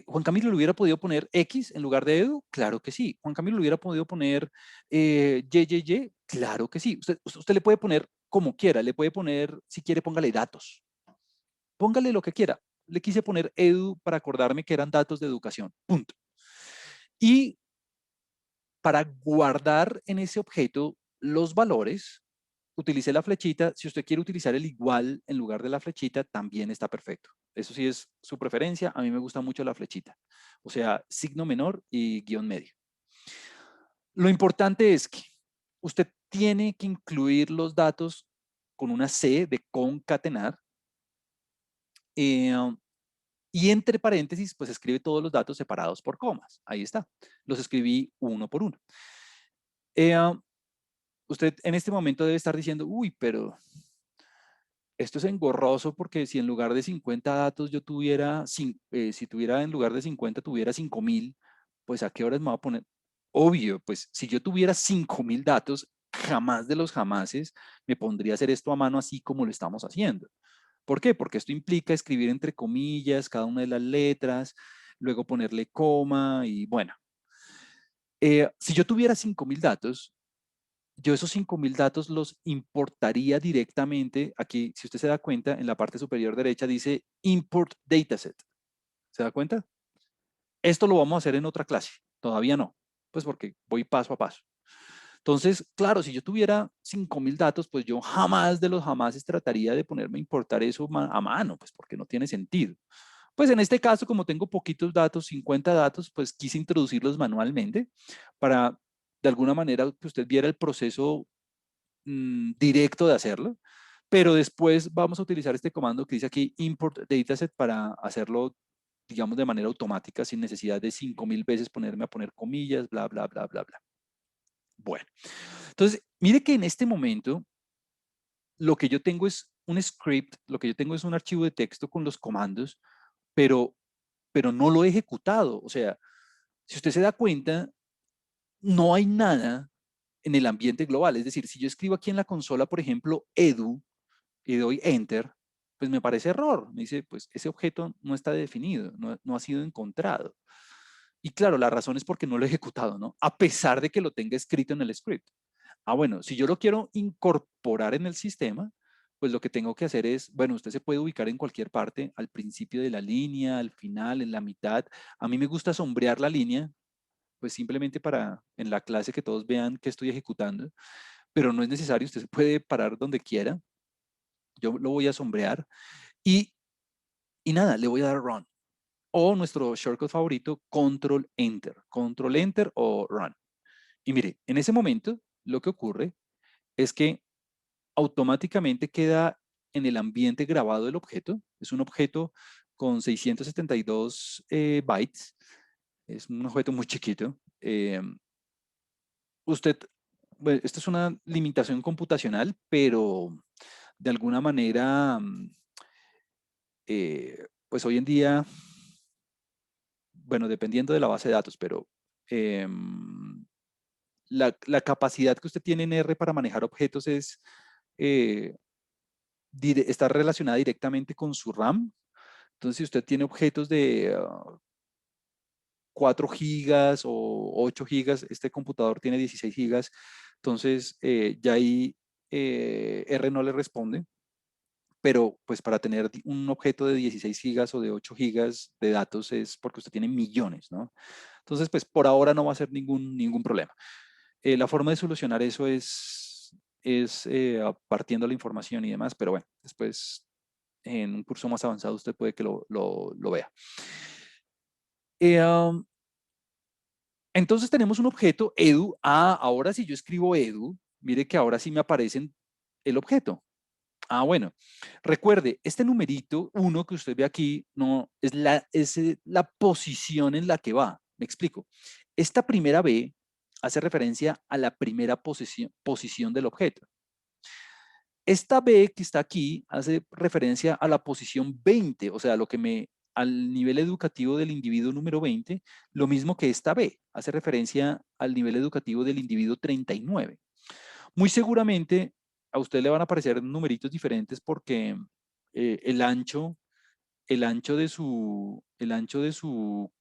¿Juan Camilo le hubiera podido poner X en lugar de edu? Claro que sí. ¿Juan Camilo le hubiera podido poner YYY? Claro que sí. Usted le puede poner como quiera, le puede poner, si quiere, póngale datos. Póngale lo que quiera. Le quise poner edu para acordarme que eran datos de educación. Punto. Y para guardar en ese objeto los valores, utilice la flechita. Si usted quiere utilizar el igual en lugar de la flechita, también está perfecto. Eso sí es su preferencia. A mí me gusta mucho la flechita. O sea, signo menor y guión medio. Lo importante es que usted tiene que incluir los datos con una C de concatenar. Y entre paréntesis, pues escribe todos los datos separados por comas. Ahí está. Los escribí uno por uno. Usted en este momento debe estar diciendo, uy, pero esto es engorroso porque si en lugar de 50 datos yo tuviera, si tuviera en lugar de 50 tuviera 5.000, pues a qué horas me voy a poner. Obvio, pues si yo tuviera 5.000 datos, jamás de los jamases me pondría a hacer esto a mano así como lo estamos haciendo. ¿Por qué? Porque esto implica escribir entre comillas cada una de las letras, luego ponerle coma y bueno. Si yo tuviera 5.000 datos, yo esos 5.000 datos los importaría directamente. Aquí, si usted se da cuenta, en la parte superior derecha dice Import Dataset. ¿Se da cuenta? Esto lo vamos a hacer en otra clase. Todavía no, pues porque voy paso a paso. Entonces, claro, si yo tuviera 5.000 datos, pues yo jamás de los jamases trataría de ponerme a importar eso a mano, pues porque no tiene sentido. Pues en este caso, como tengo poquitos datos, 50 datos, pues quise introducirlos manualmente para, de alguna manera, que usted viera el proceso directo de hacerlo, pero después vamos a utilizar este comando que dice aquí import dataset para hacerlo, digamos, de manera automática sin necesidad de 5.000 veces ponerme a poner comillas, bla, bla, bla, bla, bla. Bueno, entonces, mire que en este momento lo que yo tengo es un script, lo que yo tengo es un archivo de texto con los comandos, pero, pero no lo he ejecutado. O sea, si usted se da cuenta, no hay nada en el ambiente global. Es decir, si yo escribo aquí en la consola, por ejemplo, edu, y doy enter, pues me parece error. Me dice, pues ese objeto no está definido, no ha sido encontrado. Y claro, la razón es porque no lo he ejecutado, ¿no? A pesar de que lo tenga escrito en el script. Bueno, si yo lo quiero incorporar en el sistema, pues lo que tengo que hacer es, bueno, usted se puede ubicar en cualquier parte, al principio de la línea, al final, en la mitad. A mí me gusta sombrear la línea, pues simplemente para en la clase que todos vean que estoy ejecutando, pero no es necesario, usted se puede parar donde quiera. Yo lo voy a sombrear y, y nada, le voy a dar run. O nuestro shortcut favorito, control enter o run. Y mire, en ese momento lo que ocurre es que automáticamente queda en el ambiente grabado el objeto. Es un objeto con 672 bytes. Es un objeto muy chiquito. Usted, bueno, esta es una limitación computacional, pero de alguna manera, pues hoy en día bueno, dependiendo de la base de datos, pero la capacidad que usted tiene en R para manejar objetos eh, está relacionada directamente con su RAM. Entonces, si usted tiene objetos de 4 gigas o 8 gigas, este computador tiene 16 gigas, entonces ya ahí R no le responde, pero pues para tener un objeto de 16 gigas o de 8 gigas de datos es porque usted tiene millones, ¿no? Entonces, pues por ahora no va a ser ningún problema. La forma de solucionar eso es partiendo la información y demás, pero bueno, después en un curso más avanzado usted puede que lo vea. Entonces tenemos un objeto edu. Ahora si yo escribo edu, mire que ahora sí me aparece el objeto. Bueno, recuerde, este numerito 1 que usted ve aquí no es la posición en la que va. Me explico. Esta primera B hace referencia a la primera posición del objeto. Esta B que está aquí hace referencia a la posición 20, o sea, al nivel educativo del individuo número 20, lo mismo que esta B, hace referencia al nivel educativo del individuo 39. Muy seguramente a usted le van a aparecer numeritos diferentes porque el ancho el ancho de su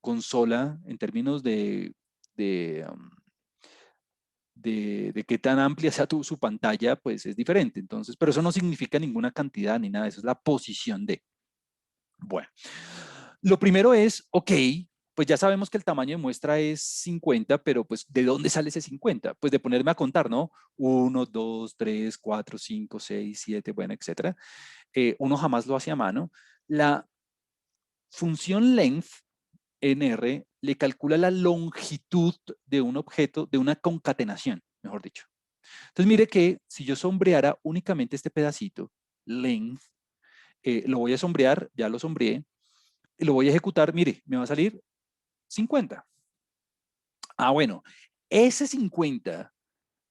consola en términos de, um, de qué tan amplia sea su pantalla, pues es diferente. Entonces, pero eso no significa ninguna cantidad ni nada, eso es la posición de. Bueno, lo primero es, ok, pues ya sabemos que el tamaño de muestra es 50, pero pues ¿de dónde sale ese 50? Pues de ponerme a contar, ¿no? 1, 2, 3, 4, 5, 6, 7, bueno, etcétera. Uno jamás lo hace a mano. La función length en R le calcula la longitud de un objeto, de una concatenación, mejor dicho. Entonces mire que si yo sombreara únicamente este pedacito, length, lo voy a sombrear, ya lo sombreé, y lo voy a ejecutar, mire, me va a salir 50. Bueno, ese 50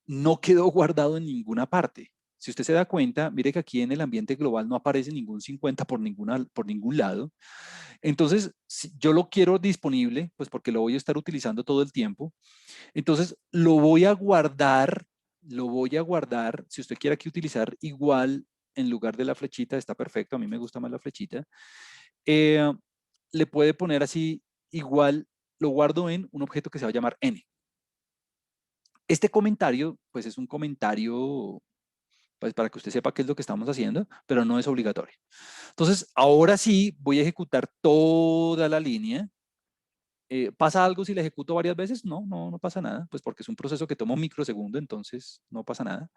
no quedó guardado en ninguna parte. Si usted se da cuenta, mire que aquí en el ambiente global no aparece ningún 50 por ningún lado. Entonces, si yo lo quiero disponible, pues porque lo voy a estar utilizando todo el tiempo. Entonces, lo voy a guardar. Si usted quiere aquí utilizar igual en lugar de la flechita, está perfecto. A mí me gusta más la flechita. Le puede poner así igual, lo guardo en un objeto que se va a llamar n. Este comentario, pues es un comentario, pues para que usted sepa qué es lo que estamos haciendo, pero no es obligatorio. Entonces, ahora sí voy a ejecutar toda la línea. ¿Pasa algo si la ejecuto varias veces? No pasa nada, pues porque es un proceso que toma un microsegundo, entonces no pasa nada.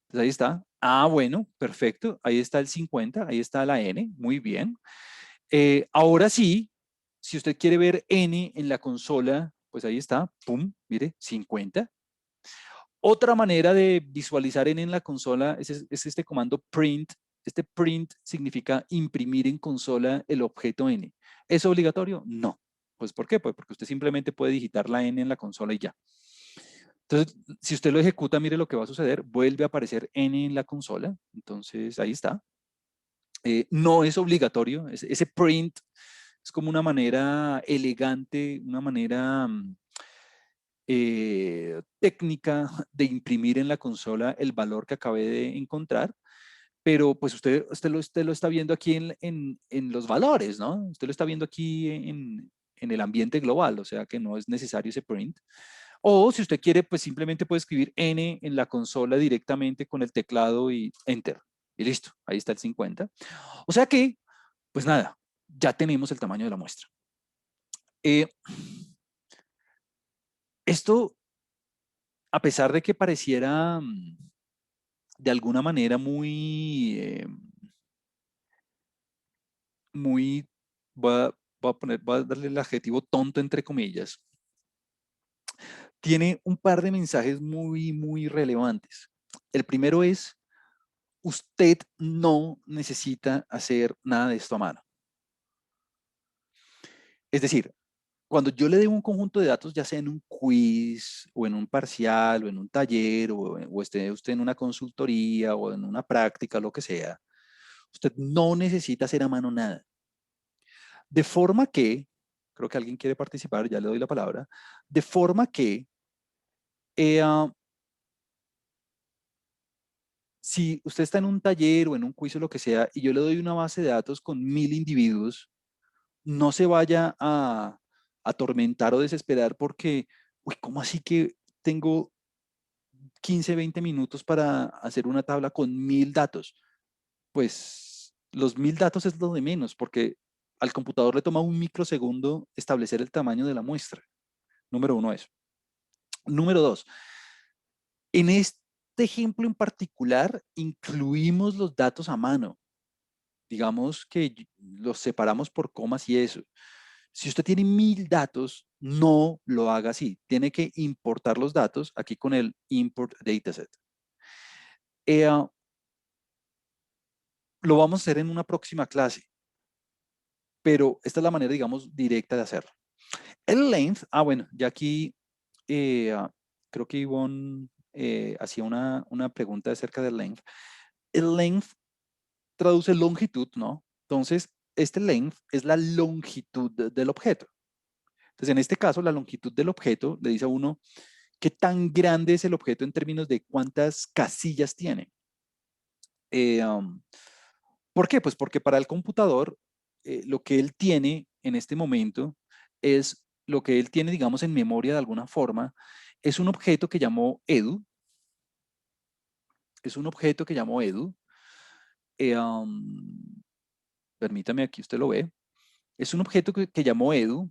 Entonces ahí está. Bueno, perfecto. Ahí está el 50, ahí está la n, muy bien. Ahora sí, si usted quiere ver n en la consola, pues ahí está, pum, mire, 50. Otra manera de visualizar n en la consola es este comando print. Este print significa imprimir en consola el objeto n. ¿Es obligatorio? No. Pues ¿por qué? Pues porque usted simplemente puede digitar la n en la consola y ya. Entonces, si usted lo ejecuta, mire lo que va a suceder. Vuelve a aparecer n en la consola. Entonces, ahí está. No es obligatorio. Ese print es como una manera elegante, una manera técnica de imprimir en la consola el valor que acabé de encontrar, pero pues usted lo está viendo aquí en los valores, ¿no? Usted lo está viendo aquí en el ambiente global, o sea que no es necesario ese print. O si usted quiere, pues simplemente puede escribir N en la consola directamente con el teclado y Enter. Y listo, ahí está el 50. O sea que, pues nada, ya tenemos el tamaño de la muestra. Esto, a pesar de que pareciera de alguna manera muy, voy a darle el adjetivo tonto entre comillas, tiene un par de mensajes muy relevantes. El primero es, usted no necesita hacer nada de esto a mano. Es decir, cuando yo le dé un conjunto de datos, ya sea en un quiz o en un parcial o en un taller o esté usted en una consultoría o en una práctica, lo que sea, usted no necesita hacer a mano nada. De forma que Creo que alguien quiere participar, ya le doy la palabra. De forma que si usted está en un taller o en un quiz o lo que sea, y yo le doy una base de datos con 1000 individuos, no se vaya a atormentar o desesperar porque, uy, ¿cómo así que tengo 15, 20 minutos para hacer una tabla con 1000 datos? Pues los 1000 datos es lo de menos, porque al computador le toma un microsegundo establecer el tamaño de la muestra. Número uno, eso. Número dos, en este ejemplo en particular, incluimos los datos a mano. Digamos que los separamos por comas y eso. Si usted tiene 1000 datos, no lo haga así. Tiene que importar los datos aquí con el import dataset. Lo vamos a hacer en una próxima clase, pero esta es la manera, digamos, directa de hacerlo. El length, bueno, ya aquí creo que Ivonne hacía una pregunta acerca del length. El length traduce longitud, ¿no? Entonces, este length es la longitud del objeto. Entonces, en este caso, la longitud del objeto le dice a uno qué tan grande es el objeto en términos de cuántas casillas tiene. ¿Por qué? Pues porque para el computador, lo que él tiene en este momento es lo que él tiene, digamos, en memoria de alguna forma, es un objeto que llamó edu. Es un objeto que llamó edu. Permítame, aquí usted lo ve. Es un objeto que llamó edu.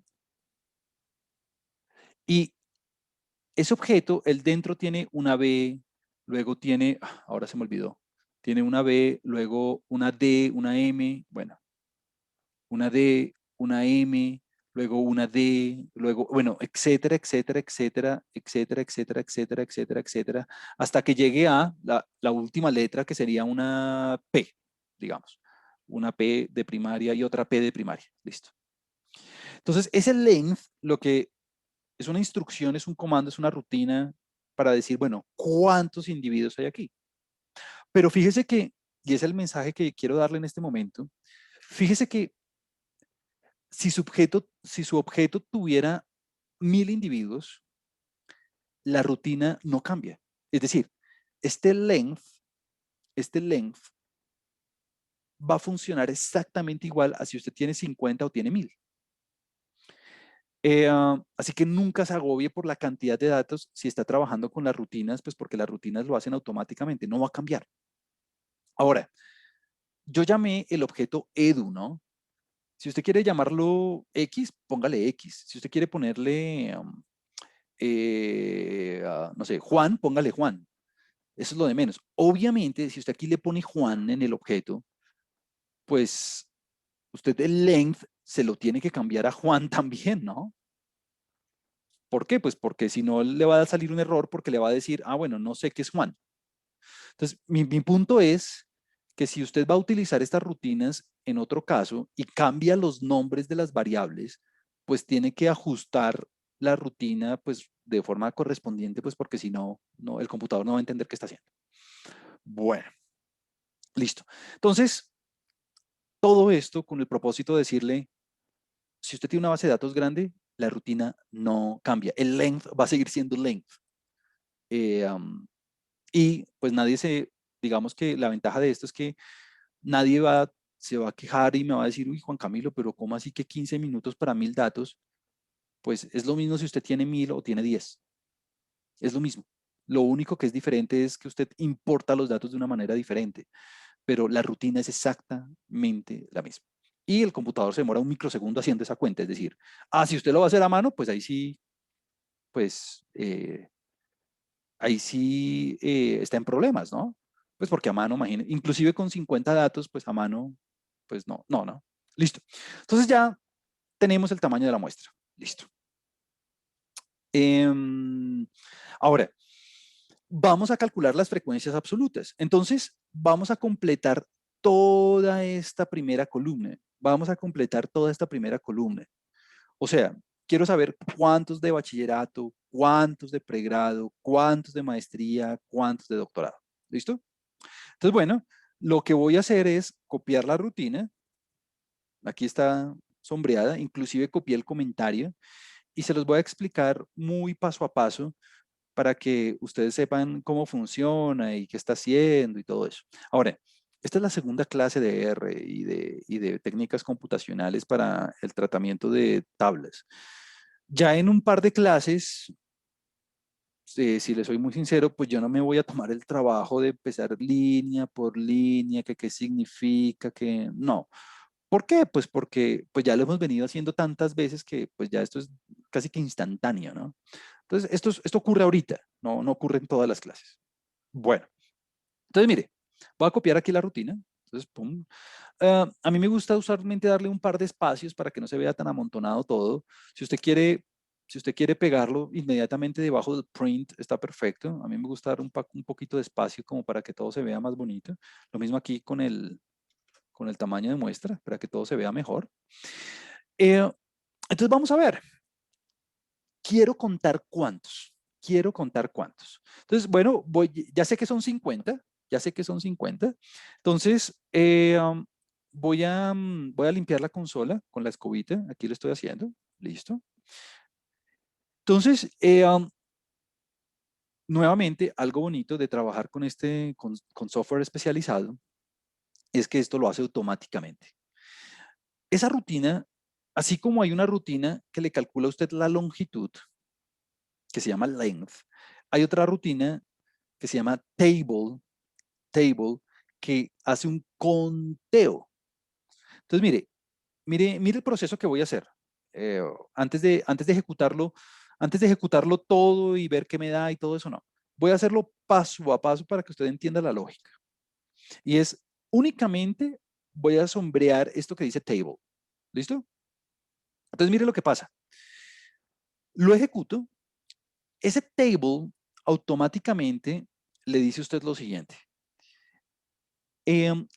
Y ese objeto, él dentro tiene una B, luego tiene, ahora se me olvidó, tiene una B, luego una D, una M, bueno, una D, una M, luego una D, luego, bueno, etcétera, etcétera, etcétera, etcétera, etcétera, etcétera, etcétera, etcétera, hasta que llegue a la última letra que sería una P, digamos, una P de primaria y otra P de primaria, listo. Entonces, ese length, lo que es una instrucción, es un comando, es una rutina para decir, bueno, ¿cuántos individuos hay aquí? Pero fíjese que, y es el mensaje que quiero darle en este momento, fíjese que si su objeto tuviera 1000 individuos, la rutina no cambia. Es decir, este length, este length va a funcionar exactamente igual a si usted tiene 50 o tiene 1000. Así que nunca se agobie por la cantidad de datos si está trabajando con las rutinas, pues porque las rutinas lo hacen automáticamente, no va a cambiar. Ahora, yo llamé el objeto edu, ¿no? Si usted quiere llamarlo X, póngale X. Si usted quiere ponerle, no sé, Juan, póngale Juan. Eso es lo de menos. Obviamente, si usted aquí le pone Juan en el objeto, pues usted el length se lo tiene que cambiar a Juan también, ¿no? ¿Por qué? Pues porque si no le va a salir un error porque le va a decir, bueno, no sé qué es Juan. Entonces, mi punto es que si usted va a utilizar estas rutinas en otro caso y cambia los nombres de las variables, pues tiene que ajustar la rutina pues de forma correspondiente, pues porque si no, el computador no va a entender qué está haciendo. Bueno, listo. Entonces, todo esto con el propósito de decirle, si usted tiene una base de datos grande, la rutina no cambia. El length va a seguir siendo length. Y pues digamos que la ventaja de esto es que nadie se va a quejar y me va a decir, uy, Juan Camilo, pero ¿cómo así que 15 minutos para 1000 datos? Pues es lo mismo si usted tiene 1000 o tiene 10. Es lo mismo. Lo único que es diferente es que usted importa los datos de una manera diferente, pero la rutina es exactamente la misma. Y el computador se demora un microsegundo haciendo esa cuenta. Es decir, si usted lo va a hacer a mano, pues ahí sí, pues está en problemas, ¿no? Pues porque a mano, imagínese, inclusive con 50 datos, pues a mano, pues no. Listo. Entonces ya tenemos el tamaño de la muestra. Listo. Ahora, vamos a calcular las frecuencias absolutas. Entonces, vamos a completar toda esta primera columna. Vamos a completar toda esta primera columna. O sea, quiero saber cuántos de bachillerato, cuántos de pregrado, cuántos de maestría, cuántos de doctorado. ¿Listo? Entonces, bueno, lo que voy a hacer es copiar la rutina. Aquí está sombreada, inclusive copié el comentario y se los voy a explicar muy paso a paso para que ustedes sepan cómo funciona y qué está haciendo y todo eso. Ahora, esta es la segunda clase de R y de técnicas computacionales para el tratamiento de tablas. Ya en un par de clases, si les soy muy sincero, pues yo no me voy a tomar el trabajo de empezar línea por línea, que qué significa, que no. ¿Por qué? Pues porque pues ya lo hemos venido haciendo tantas veces que pues ya esto es casi que instantáneo, ¿no? Entonces, esto ocurre ahorita, no ocurre en todas las clases. Bueno, entonces mire, voy a copiar aquí la rutina. Entonces, pum. A mí me gusta usualmente darle un par de espacios para que no se vea tan amontonado todo. Si usted quiere pegarlo inmediatamente debajo del print, está perfecto. A mí me gusta dar un poquito de espacio como para que todo se vea más bonito. Lo mismo aquí con el tamaño de muestra, para que todo se vea mejor. Eh, entonces vamos a ver. Quiero contar cuántos. Quiero contar cuántos. Entonces, bueno, ya sé que son 50. Ya sé que son 50. Entonces, voy a limpiar la consola con la escobita. Aquí lo estoy haciendo. Listo. Entonces, nuevamente, algo bonito de trabajar con software especializado es que esto lo hace automáticamente. Esa rutina, así como hay una rutina que le calcula a usted la longitud, que se llama length, hay otra rutina que se llama table, que hace un conteo. Entonces, mire el proceso que voy a hacer. Eh, antes de ejecutarlo todo y ver qué me da y todo eso, no. Voy a hacerlo paso a paso para que usted entienda la lógica. Y es únicamente voy a sombrear esto que dice table. ¿Listo? Entonces, mire lo que pasa. Lo ejecuto. Ese table automáticamente le dice a usted lo siguiente.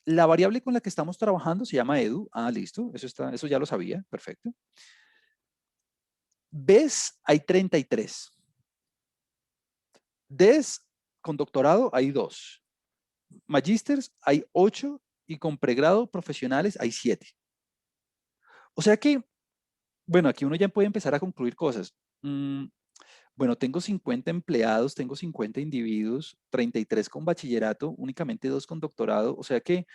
La variable con la que estamos trabajando se llama edu. Ah, listo. Eso ya lo sabía. Perfecto. Des hay 33. Des con doctorado hay 2. Magísters hay 8 y con pregrado profesionales hay 7. O sea que, bueno, aquí uno ya puede empezar a concluir cosas. Bueno, tengo 50 empleados, tengo 50 individuos, 33 con bachillerato, únicamente 2 con doctorado. O sea que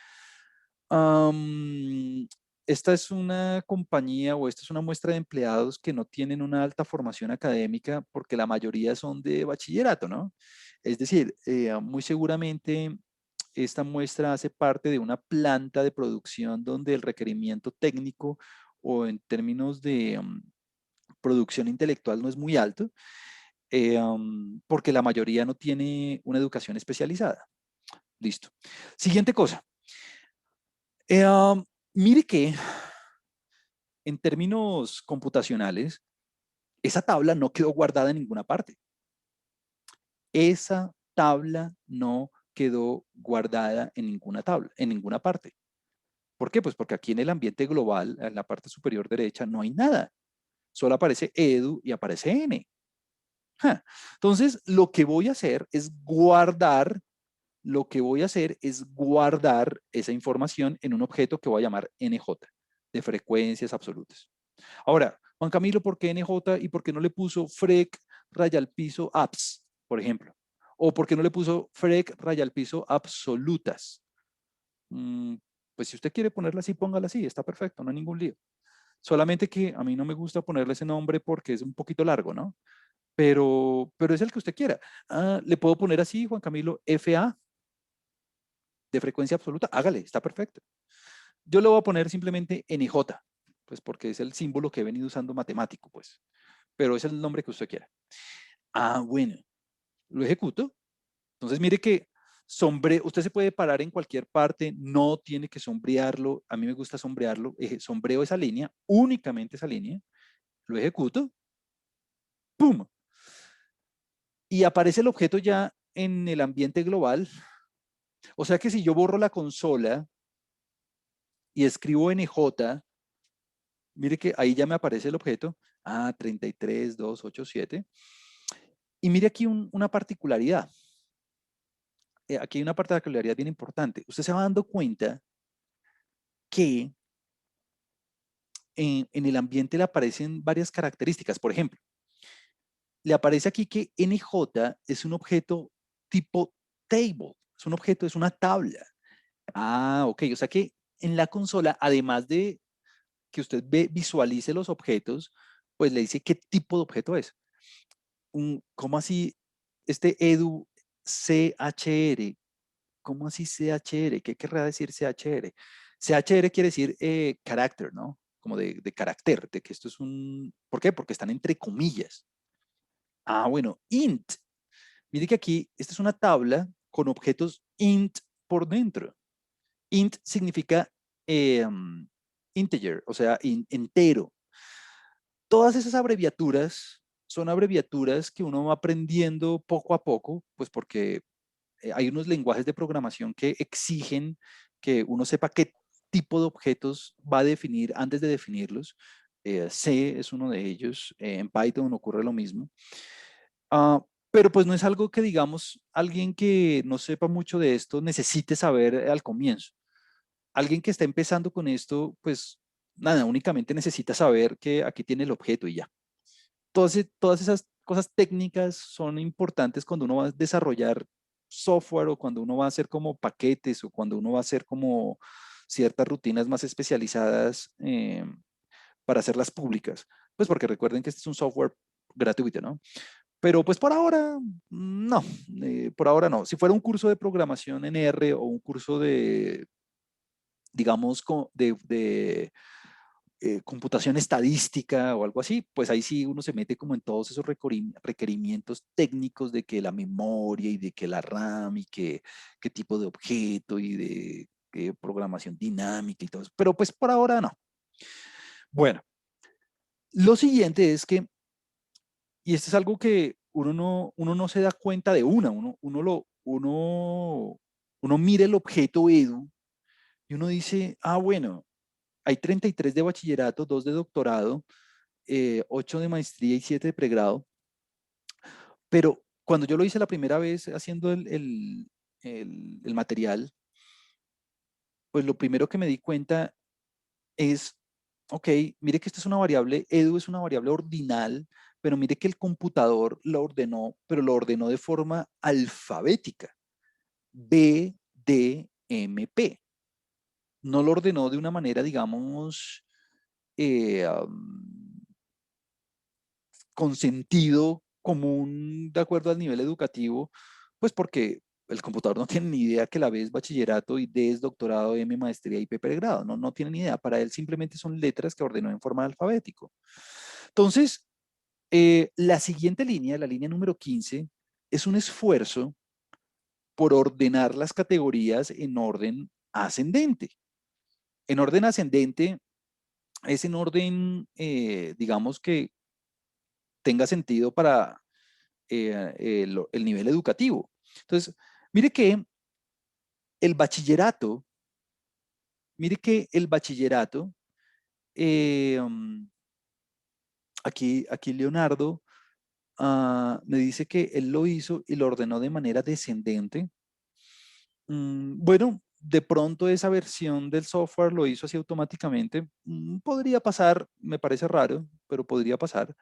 Am, esta es una compañía o esta es una muestra de empleados que no tienen una alta formación académica porque la mayoría son de bachillerato, ¿no? Es decir, muy seguramente esta muestra hace parte de una planta de producción donde el requerimiento técnico o en términos de producción intelectual no es muy alto, porque la mayoría no tiene una educación especializada. Listo. Siguiente cosa. Mire que en términos computacionales, esa tabla no quedó guardada en ninguna parte. Esa tabla no quedó guardada en ninguna tabla, en ninguna parte. ¿Por qué? Pues porque aquí en el ambiente global, en la parte superior derecha, no hay nada. Solo aparece edu y aparece n. Entonces, lo que voy a hacer es guardar esa información en un objeto que voy a llamar NJ, de frecuencias absolutas. Ahora, Juan Camilo, ¿por qué NJ y por qué no le puso FREC raya al piso apps, por ejemplo? ¿O por qué no le puso FREC raya al piso absolutas? Mm, pues si usted quiere ponerla así, póngala así, está perfecto, no hay ningún lío. Solamente que a mí no me gusta ponerle ese nombre porque es un poquito largo, ¿no? Pero es el que usted quiera. Ah, le puedo poner así, Juan Camilo, FA de frecuencia absoluta, hágale, está perfecto. Yo le voy a poner simplemente NJ, pues porque es el símbolo que he venido usando matemático, pues. Pero es el nombre que usted quiera. Ah, bueno, lo ejecuto. Entonces, mire que usted se puede parar en cualquier parte, no tiene que sombrearlo. A mí me gusta sombrearlo. Sombreo esa línea, únicamente esa línea. Lo ejecuto. ¡Pum! Y aparece el objeto ya en el ambiente global. O sea que si yo borro la consola y escribo NJ, mire que ahí ya me aparece el objeto. Ah, 33287. Y mire aquí una particularidad. Aquí hay una particularidad bien importante. Usted se va dando cuenta que en el ambiente le aparecen varias características. Por ejemplo, le aparece aquí que NJ es un objeto tipo table, es un objeto, es una tabla. Ah, ok, o sea que en la consola, además de que usted visualice los objetos, pues le dice qué tipo de objeto es. ¿Cómo así este edu CHR? ¿Cómo así CHR? ¿Qué querrá decir CHR? CHR quiere decir character, ¿no? Como de carácter, de que esto es un... ¿Por qué? Porque están entre comillas. Ah, bueno, int. Mire que aquí, esta es una tabla con objetos int por dentro. Int significa integer, o sea, entero. Todas esas abreviaturas son abreviaturas que uno va aprendiendo poco a poco, pues porque hay unos lenguajes de programación que exigen que uno sepa qué tipo de objetos va a definir antes de definirlos. C es uno de ellos. En Python ocurre lo mismo. Pero pues no es algo que, digamos, alguien que no sepa mucho de esto necesite saber al comienzo. Alguien que está empezando con esto, pues nada, únicamente necesita saber que aquí tiene el objeto y ya. Todas esas cosas técnicas son importantes cuando uno va a desarrollar software o cuando uno va a hacer como paquetes o cuando uno va a hacer como ciertas rutinas más especializadas para hacerlas públicas. Pues porque recuerden que este es un software gratuito, ¿no? Pero pues por ahora, no, por ahora no. Si fuera un curso de programación en R o un curso de, digamos, de computación estadística o algo así, pues ahí sí uno se mete como en todos esos requerimientos técnicos de que la memoria y de que la RAM y que qué tipo de objeto y de programación dinámica y todo eso. Pero pues por ahora no. Bueno, lo siguiente es que, y esto es algo que uno no se da cuenta de uno mira el objeto edu y uno dice, ah, bueno, hay 33 de bachillerato, 2 de doctorado, 8 de maestría y 7 de pregrado, pero cuando yo lo hice la primera vez haciendo el material, pues lo primero que me di cuenta es, ok, mire que esta es una variable, edu es una variable ordinal, pero mire que el computador lo ordenó, pero lo ordenó de forma alfabética, B, D, M, P. No lo ordenó de una manera, digamos, eh, um, con sentido común de acuerdo al nivel educativo, pues porque el computador no tiene ni idea que la B es bachillerato y D es doctorado, M maestría y P pregrado, no tiene ni idea. Para él simplemente son letras que ordenó en forma alfabético. Entonces, la siguiente línea, la línea número 15, es un esfuerzo por ordenar las categorías en orden ascendente. En orden ascendente es en orden, digamos que tenga sentido para el nivel educativo. Entonces, mire que el bachillerato, mire que el bachillerato, aquí Leonardo me dice que él lo hizo y lo ordenó de manera descendente. Bueno, de pronto esa versión del software lo hizo así automáticamente. Podría pasar, me parece raro, pero podría pasar.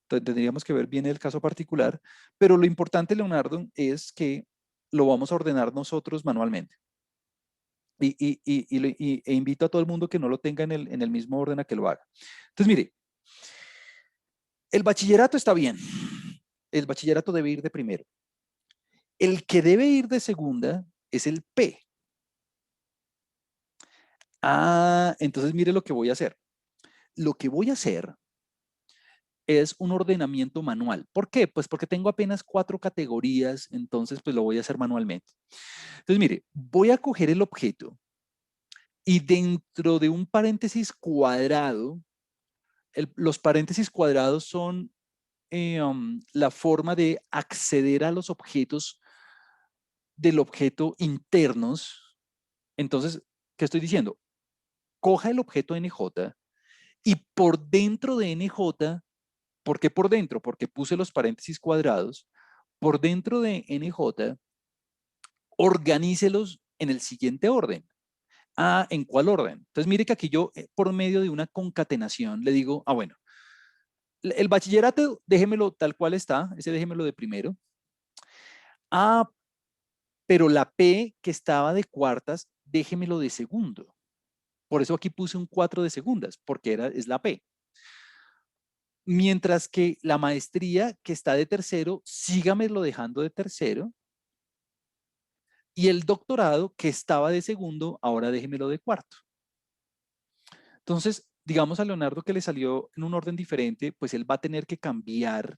Tendríamos que ver bien el caso particular. Pero lo importante, Leonardo, es que lo vamos a ordenar nosotros manualmente. E invito a todo el mundo que no lo tenga en el mismo orden a que lo haga. Entonces, mire, el bachillerato está bien. El bachillerato debe ir de primero. El que debe ir de segunda es el P. Entonces mire lo que voy a hacer. Lo que voy a hacer es un ordenamiento manual. ¿Por qué? Pues porque tengo apenas 4 categorías, entonces pues lo voy a hacer manualmente. Entonces mire, voy a coger el objeto y dentro de un paréntesis cuadrado, los paréntesis cuadrados son la forma de acceder a los objetos del objeto internos. Entonces, ¿qué estoy diciendo? Coja el objeto NJ y por dentro de NJ, ¿por qué por dentro? Porque puse los paréntesis cuadrados. Por dentro de NJ, organícelos en el siguiente orden. Ah, ¿en cuál orden? Entonces mire que aquí yo por medio de una concatenación le digo, ah, bueno, el bachillerato déjemelo tal cual está, ese déjemelo de primero. Ah, pero la P que estaba de cuartas, déjemelo de segundo. Por eso aquí puse un 4 de segundas, porque es la P. Mientras que la maestría que está de tercero, sígamelo dejando de tercero. Y el doctorado que estaba de segundo, ahora déjemelo de cuarto. Entonces, digamos a Leonardo que le salió en un orden diferente, pues él va a tener que cambiar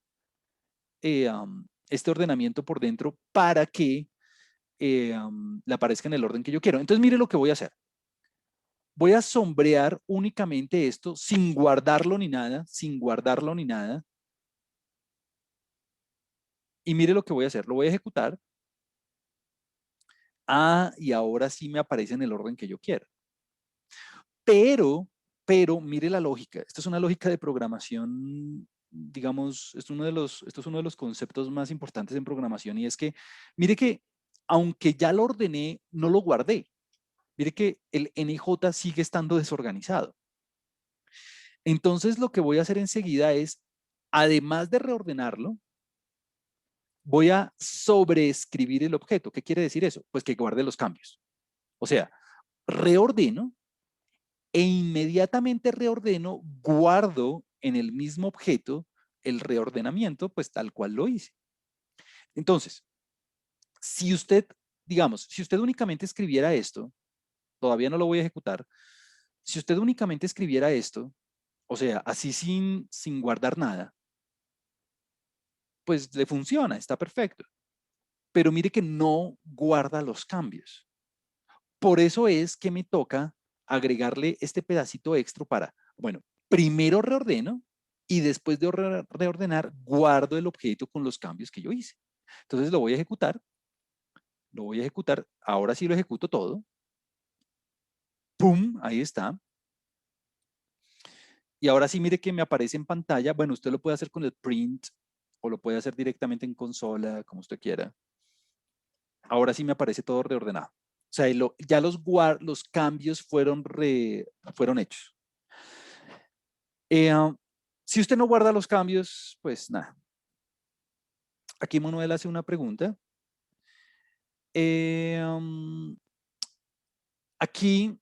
este ordenamiento por dentro para que le aparezca en el orden que yo quiero. Entonces, mire lo que voy a hacer. Voy a sombrear únicamente esto sin guardarlo ni nada, sin guardarlo ni nada. Y mire lo que voy a hacer. Lo voy a ejecutar. Ah, y ahora sí me aparece en el orden que yo quiero. Pero, pero mire la lógica. Esto es una lógica de programación, digamos, esto es uno de los conceptos más importantes en programación y es que, mire que aunque ya lo ordené, no lo guardé. Mire que el NJ sigue estando desorganizado. Entonces lo que voy a hacer enseguida es, además de reordenarlo, voy a sobreescribir el objeto. ¿Qué quiere decir eso? Pues que guarde los cambios. O sea, reordeno e inmediatamente reordeno, guardo en el mismo objeto el reordenamiento, pues tal cual lo hice. Entonces, si usted, digamos, si usted únicamente escribiera esto, todavía no lo voy a ejecutar, si usted únicamente escribiera esto, o sea, así sin guardar nada, pues le funciona, está perfecto. Pero mire que no guarda los cambios. Por eso es que me toca agregarle este pedacito extra para, bueno, primero reordeno y después de reordenar, guardo el objeto con los cambios que yo hice. Entonces lo voy a ejecutar, ahora sí lo ejecuto todo. ¡Pum! Ahí está. Y ahora sí mire que me aparece en pantalla, bueno, usted lo puede hacer con el print o lo puede hacer directamente en consola, como usted quiera. Ahora sí me aparece todo reordenado. O sea, ya los cambios fueron hechos. Si usted no guarda los cambios, pues nada. Aquí Manuel hace una pregunta. Eh, um, aquí,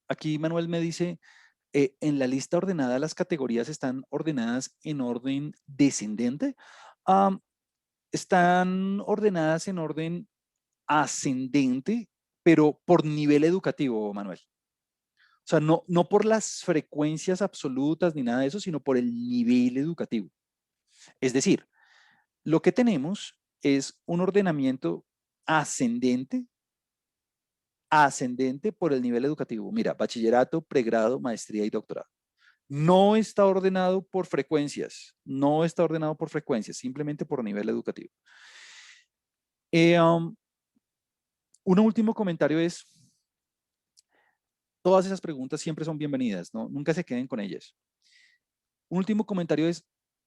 aquí Manuel me dice, en la lista ordenada las categorías están ordenadas en orden descendente. Um, Están ordenadas en orden ascendente, pero por nivel educativo, Manuel. O sea, no por las frecuencias absolutas ni nada de eso, sino por el nivel educativo. Es decir, lo que tenemos es un ordenamiento ascendente, ascendente por el nivel educativo. Mira, bachillerato, pregrado, maestría y doctorado. No está ordenado por frecuencias, no está ordenado por frecuencias, simplemente por nivel educativo. Eh, um, un último comentario es, todas esas preguntas siempre son bienvenidas, ¿no? Nunca se queden con ellas. Un último comentario es,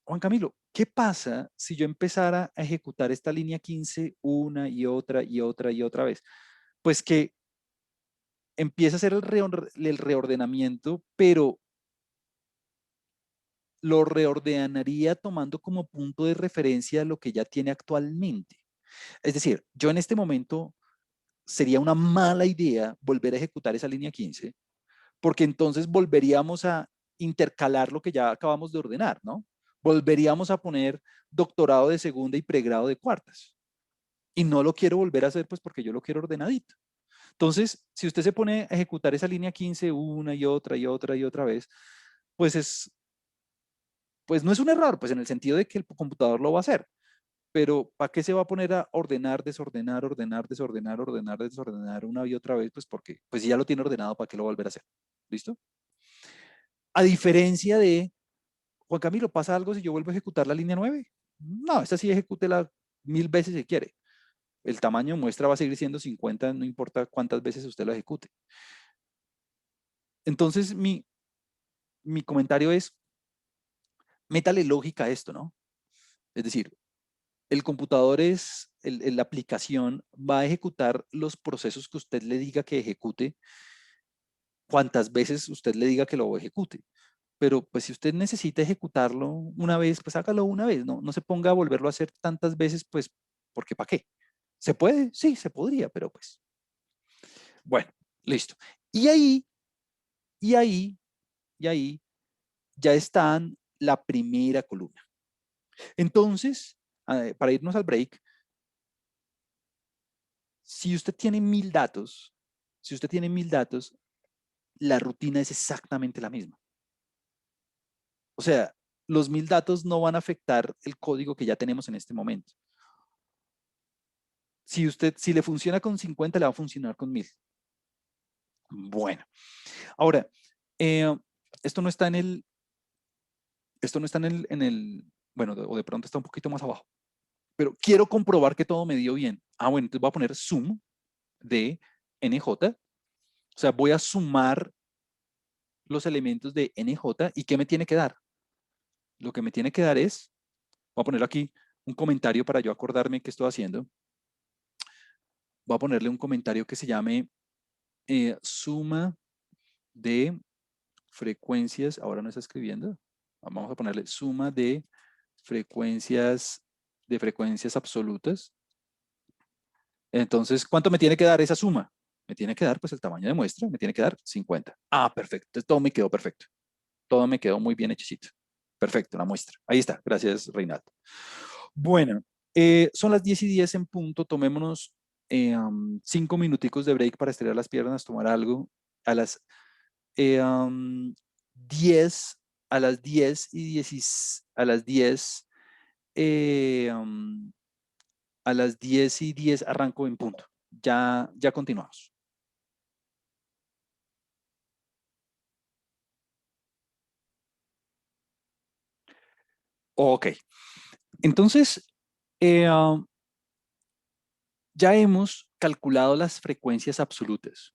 Juan Camilo, ¿qué pasa si yo empezara a ejecutar esta línea 15 una y otra y otra y otra vez? Pues que empieza a hacer el reordenamiento, pero lo reordenaría tomando como punto de referencia lo que ya tiene actualmente. Es decir, yo en este momento sería una mala idea volver a ejecutar esa línea 15, porque entonces volveríamos a intercalar lo que ya acabamos de ordenar, ¿no? Volveríamos a poner doctorado de segunda y pregrado de cuartas. Y no lo quiero volver a hacer, pues porque yo lo quiero ordenadito. Entonces, si usted se pone a ejecutar esa línea 15 una y otra y otra y otra vez, pues pues no es un error, pues en el sentido de que el computador lo va a hacer. Pero ¿para qué se va a poner a ordenar, desordenar, ordenar, desordenar, ordenar, desordenar una y otra vez? Pues porque, pues si ya lo tiene ordenado, ¿para qué lo va a volver a hacer? ¿Listo? A diferencia de, Juan Camilo, ¿pasa algo si yo vuelvo a ejecutar la línea 9? No, esta sí ejecútela 1000 veces si quiere. El tamaño de muestra va a seguir siendo 50, no importa cuántas veces usted lo ejecute. Entonces, mi comentario es, métale lógica a esto, ¿no? Es decir, el computador la aplicación va a ejecutar los procesos que usted le diga que ejecute cuantas veces usted le diga que lo ejecute. Pero pues si usted necesita ejecutarlo una vez, pues hágalo una vez, no se ponga a volverlo a hacer tantas veces, pues, porque ¿para qué? ¿Se puede? Sí, se podría, pero pues, bueno, listo. Y ahí, y ahí, y ahí ya está en la primera columna. Entonces, para irnos al break, si usted tiene 1000 datos, si usted tiene 1000 datos, la rutina es exactamente la misma. O sea, los 1000 datos no van a afectar el código que ya tenemos en este momento. Si le funciona con 50, le va a funcionar con 1000. Bueno, ahora, eh, esto no está en el, esto no está bueno, o de pronto está un poquito más abajo, pero quiero comprobar que todo me dio bien. Bueno, entonces voy a poner sum de NJ, o sea, voy a sumar los elementos de NJ y ¿qué me tiene que dar? Lo que me tiene que dar es, voy a poner aquí un comentario para yo acordarme qué estoy haciendo. Voy a ponerle un comentario que se llame suma de frecuencias, ahora no está escribiendo, vamos a ponerle suma de frecuencias absolutas. Entonces, ¿cuánto me tiene que dar esa suma? Me tiene que dar, pues, el tamaño de muestra, me tiene que dar 50. Perfecto, entonces todo me quedó perfecto. Todo me quedó muy bien hechicito. Perfecto, la muestra. Ahí está, gracias, Reinaldo. Bueno, son las 10:10 en punto, tomémonos 5 minuticos de break para estirar las piernas, tomar algo. A las 10, a las 10 y 10, a las 10, a las 10:10 arranco en punto. Ya continuamos. Ok, entonces ya hemos calculado las frecuencias absolutas.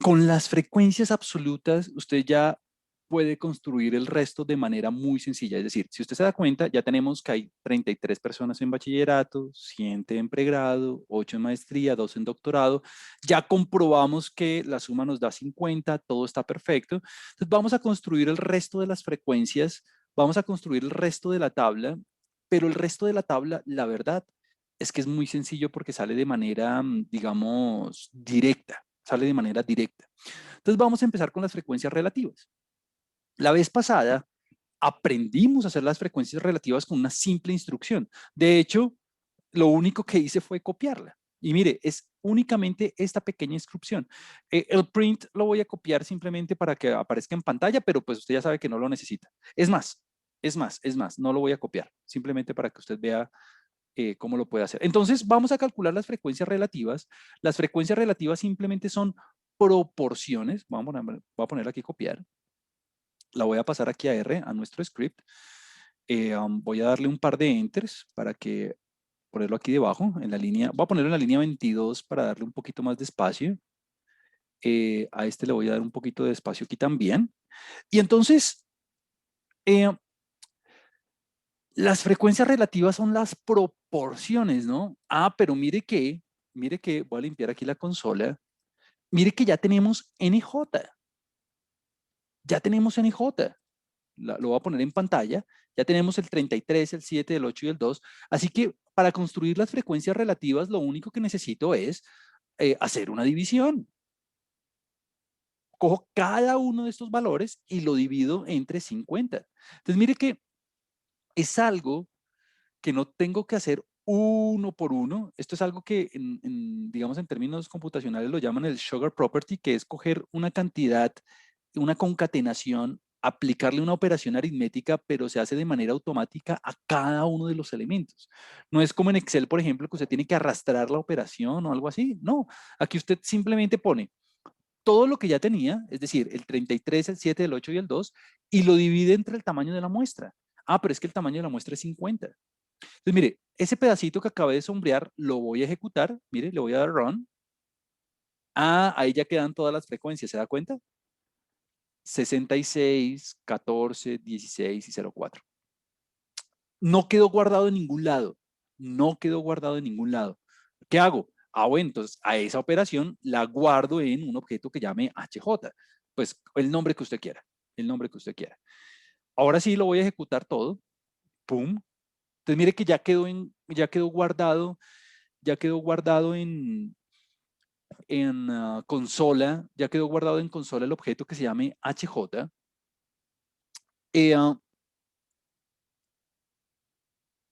Con las frecuencias absolutas, usted ya puede construir el resto de manera muy sencilla. Es decir, si usted se da cuenta, ya tenemos que hay 33 personas en bachillerato, 7 en pregrado, 8 en maestría, 2 en doctorado. Ya comprobamos que la suma nos da 50, todo está perfecto. Entonces vamos a construir el resto de las frecuencias, vamos a construir el resto de la tabla, pero el resto de la tabla, la verdad, es que es muy sencillo porque sale de manera, digamos, directa. Sale de manera directa. Entonces vamos a empezar con las frecuencias relativas. La vez pasada aprendimos a hacer las frecuencias relativas con una simple instrucción. De hecho, lo único que hice fue copiarla. Y mire, es únicamente esta pequeña instrucción. El print lo voy a copiar simplemente para que aparezca en pantalla, pero pues usted ya sabe que no lo necesita. Es más, no lo voy a copiar, simplemente para que usted vea cómo lo puede hacer. Entonces, vamos a calcular las frecuencias relativas. Las frecuencias relativas simplemente son proporciones. Voy a poner aquí copiar. La voy a pasar aquí a R, a nuestro script. Voy a darle un par de enters para que ponerlo aquí debajo, en la línea. Voy a ponerlo en la línea 22 para darle un poquito más de espacio. A este le voy a dar un poquito de espacio aquí también. Y entonces, las frecuencias relativas son las proporciones, ¿no? Pero mire que, voy a limpiar aquí la consola, mire que ya tenemos NJ, ya tenemos NJ, lo voy a poner en pantalla, ya tenemos el 33, el 7, el 8 y el 2, así que para construir las frecuencias relativas lo único que necesito es hacer una división. Cojo cada uno de estos valores y lo divido entre 50. Entonces mire que es algo que no tengo que hacer uno por uno. Esto es algo que, digamos, en términos computacionales lo llaman el sugar property, que es coger una cantidad, una concatenación, aplicarle una operación aritmética, pero se hace de manera automática a cada uno de los elementos. No es como en Excel, por ejemplo, que usted tiene que arrastrar la operación o algo así. No, aquí usted simplemente pone todo lo que ya tenía, es decir, el 33, el 7, el 8 y el 2, y lo divide entre el tamaño de la muestra. Pero es que el tamaño de la muestra es 50. Entonces, mire, ese pedacito que acabé de sombrear lo voy a ejecutar. Mire, le voy a dar run. Ahí ya quedan todas las frecuencias, ¿se da cuenta? 66, 14, 16 y 04. No quedó guardado en ningún lado. No quedó guardado en ningún lado. ¿Qué hago? Ah, bueno, entonces a esa operación la guardo en un objeto que llame HJ. Pues el nombre que usted quiera, el nombre que usted quiera. Ahora sí lo voy a ejecutar todo. Pum. Entonces mire que ya quedó guardado en consola, ya quedó guardado en consola el objeto que se llame HJ. Uh,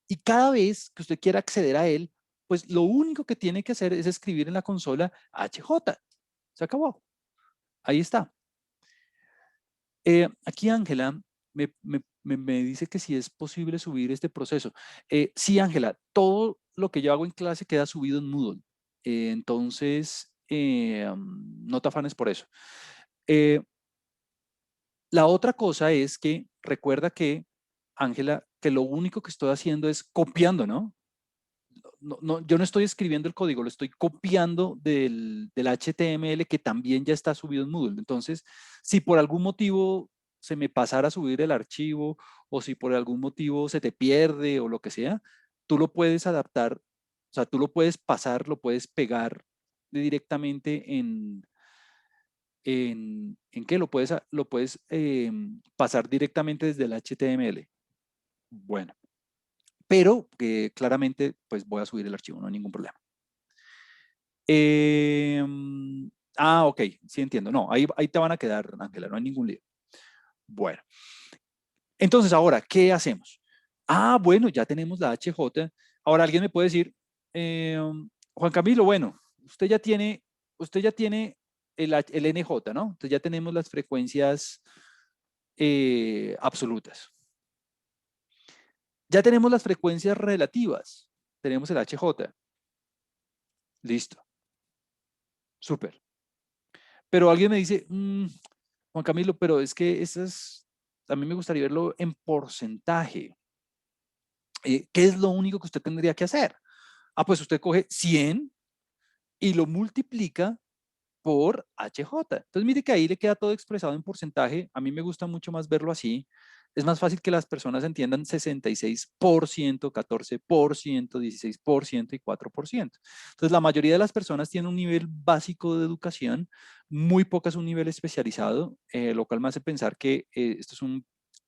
y cada vez que usted quiera acceder a él, pues lo único que tiene que hacer es escribir en la consola HJ. Se acabó. Ahí está. Aquí Ángela me dice que si es posible subir este proceso. Sí, Ángela, todo lo que yo hago en clase queda subido en Moodle. Entonces, no te afanes por eso. La otra cosa es que recuerda que, Ángela, que lo único que estoy haciendo es copiando, ¿no? Yo no estoy escribiendo el código, lo estoy copiando del HTML que también ya está subido en Moodle. Entonces, si por algún motivo se me pasara a subir el archivo o si por algún motivo se te pierde o lo que sea, tú lo puedes adaptar, o sea, tú lo puedes pasar, lo puedes pegar directamente ¿en qué? Lo puedes pasar directamente desde el HTML. Bueno, pero claramente pues voy a subir el archivo, no hay ningún problema. Ok, sí entiendo. No, ahí te van a quedar, Ángela, no hay ningún lío. Bueno, entonces ahora, ¿qué hacemos? Ah, bueno, ya tenemos la HJ. Ahora alguien me puede decir, Juan Camilo, bueno, usted ya tiene el NJ, ¿no? Entonces ya tenemos las frecuencias absolutas. Ya tenemos las frecuencias relativas. Tenemos el HJ. Listo. Súper. Pero alguien me dice, Juan Camilo, pero es que a mí me gustaría verlo en porcentaje. ¿Qué es lo único que usted tendría que hacer? Ah, pues usted coge 100 y lo multiplica por HJ. Entonces, mire que ahí le queda todo expresado en porcentaje. A mí me gusta mucho más verlo así. Es más fácil que las personas entiendan 66%, 14%, 16% y 4%. Entonces, la mayoría de las personas tienen un nivel básico de educación, muy pocas un nivel especializado, lo cual me hace pensar que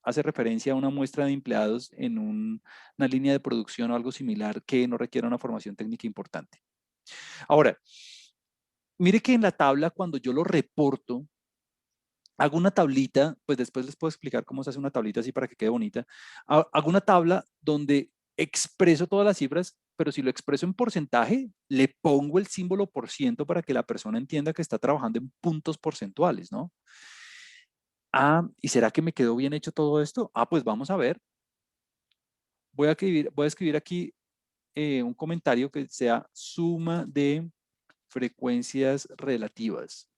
hace referencia a una muestra de empleados en una línea de producción o algo similar que no requiere una formación técnica importante. Ahora, mire que en la tabla, cuando yo lo reporto, hago una tablita, pues después les puedo explicar cómo se hace una tablita así para que quede bonita. Hago una tabla donde expreso todas las cifras, pero si lo expreso en porcentaje, le pongo el símbolo por ciento para que la persona entienda que está trabajando en puntos porcentuales, ¿no? Ah, ¿y será que me quedó bien hecho todo esto? Ah, pues vamos a ver. Voy a escribir aquí un comentario que sea suma de frecuencias relativas.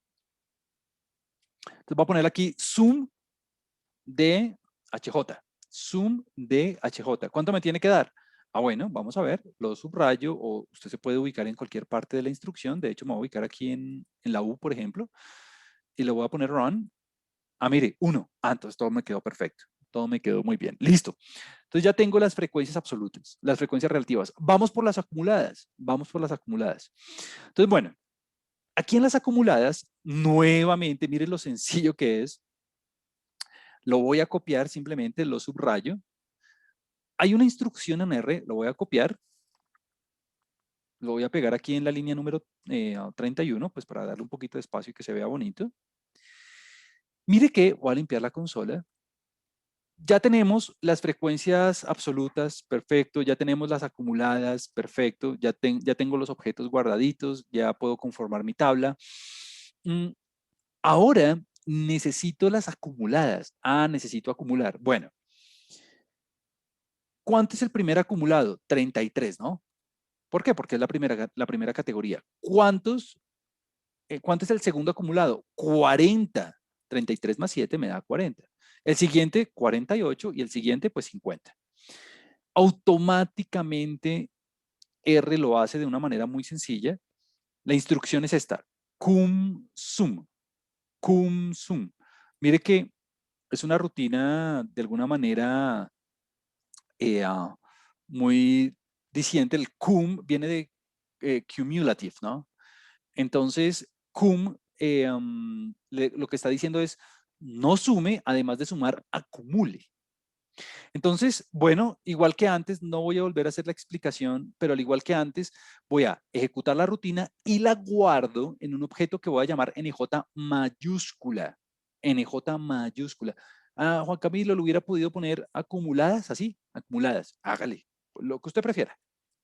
Entonces voy a poner aquí sum de HJ. Sum de HJ. ¿Cuánto me tiene que dar? Ah, bueno, vamos a ver. Lo subrayo o usted se puede ubicar en cualquier parte de la instrucción. De hecho, me voy a ubicar aquí en la U, por ejemplo, y le voy a poner run. Ah, mire, 1. Ah, entonces todo me quedó perfecto. Todo me quedó muy bien. Listo. Entonces ya tengo las frecuencias absolutas, las frecuencias relativas. Vamos por las acumuladas. Vamos por las acumuladas. Entonces, bueno, aquí en las acumuladas, nuevamente, miren lo sencillo que es. Lo voy a copiar, simplemente lo subrayo. Hay una instrucción en R, lo voy a copiar. Lo voy a pegar aquí en la línea número 31, pues para darle un poquito de espacio y que se vea bonito. Mire que voy a limpiar la consola. Ya tenemos las frecuencias absolutas, perfecto. Ya tenemos las acumuladas, perfecto. Ya tengo los objetos guardaditos, ya puedo conformar mi tabla. Ahora necesito las acumuladas. Ah, necesito acumular. Bueno, ¿cuánto es el primer acumulado? 33, ¿no? ¿Por qué? Porque es la primera categoría. ¿Cuánto es el segundo acumulado? 40. 33 más 7 me da 40. El siguiente, 48 y el siguiente, pues 50. Automáticamente R lo hace de una manera muy sencilla. La instrucción es esta, cum sum, cum sum. Mire que es una rutina de alguna manera muy diciente. El cum viene de cumulative, ¿no? Entonces, cum lo que está diciendo es no sume, además de sumar, acumule. Entonces, bueno, igual que antes, no voy a volver a hacer la explicación, pero al igual que antes, voy a ejecutar la rutina y la guardo en un objeto que voy a llamar NJ mayúscula. NJ mayúscula. Ah, Juan Camilo, lo hubiera podido poner acumuladas, así, acumuladas. Hágale, lo que usted prefiera.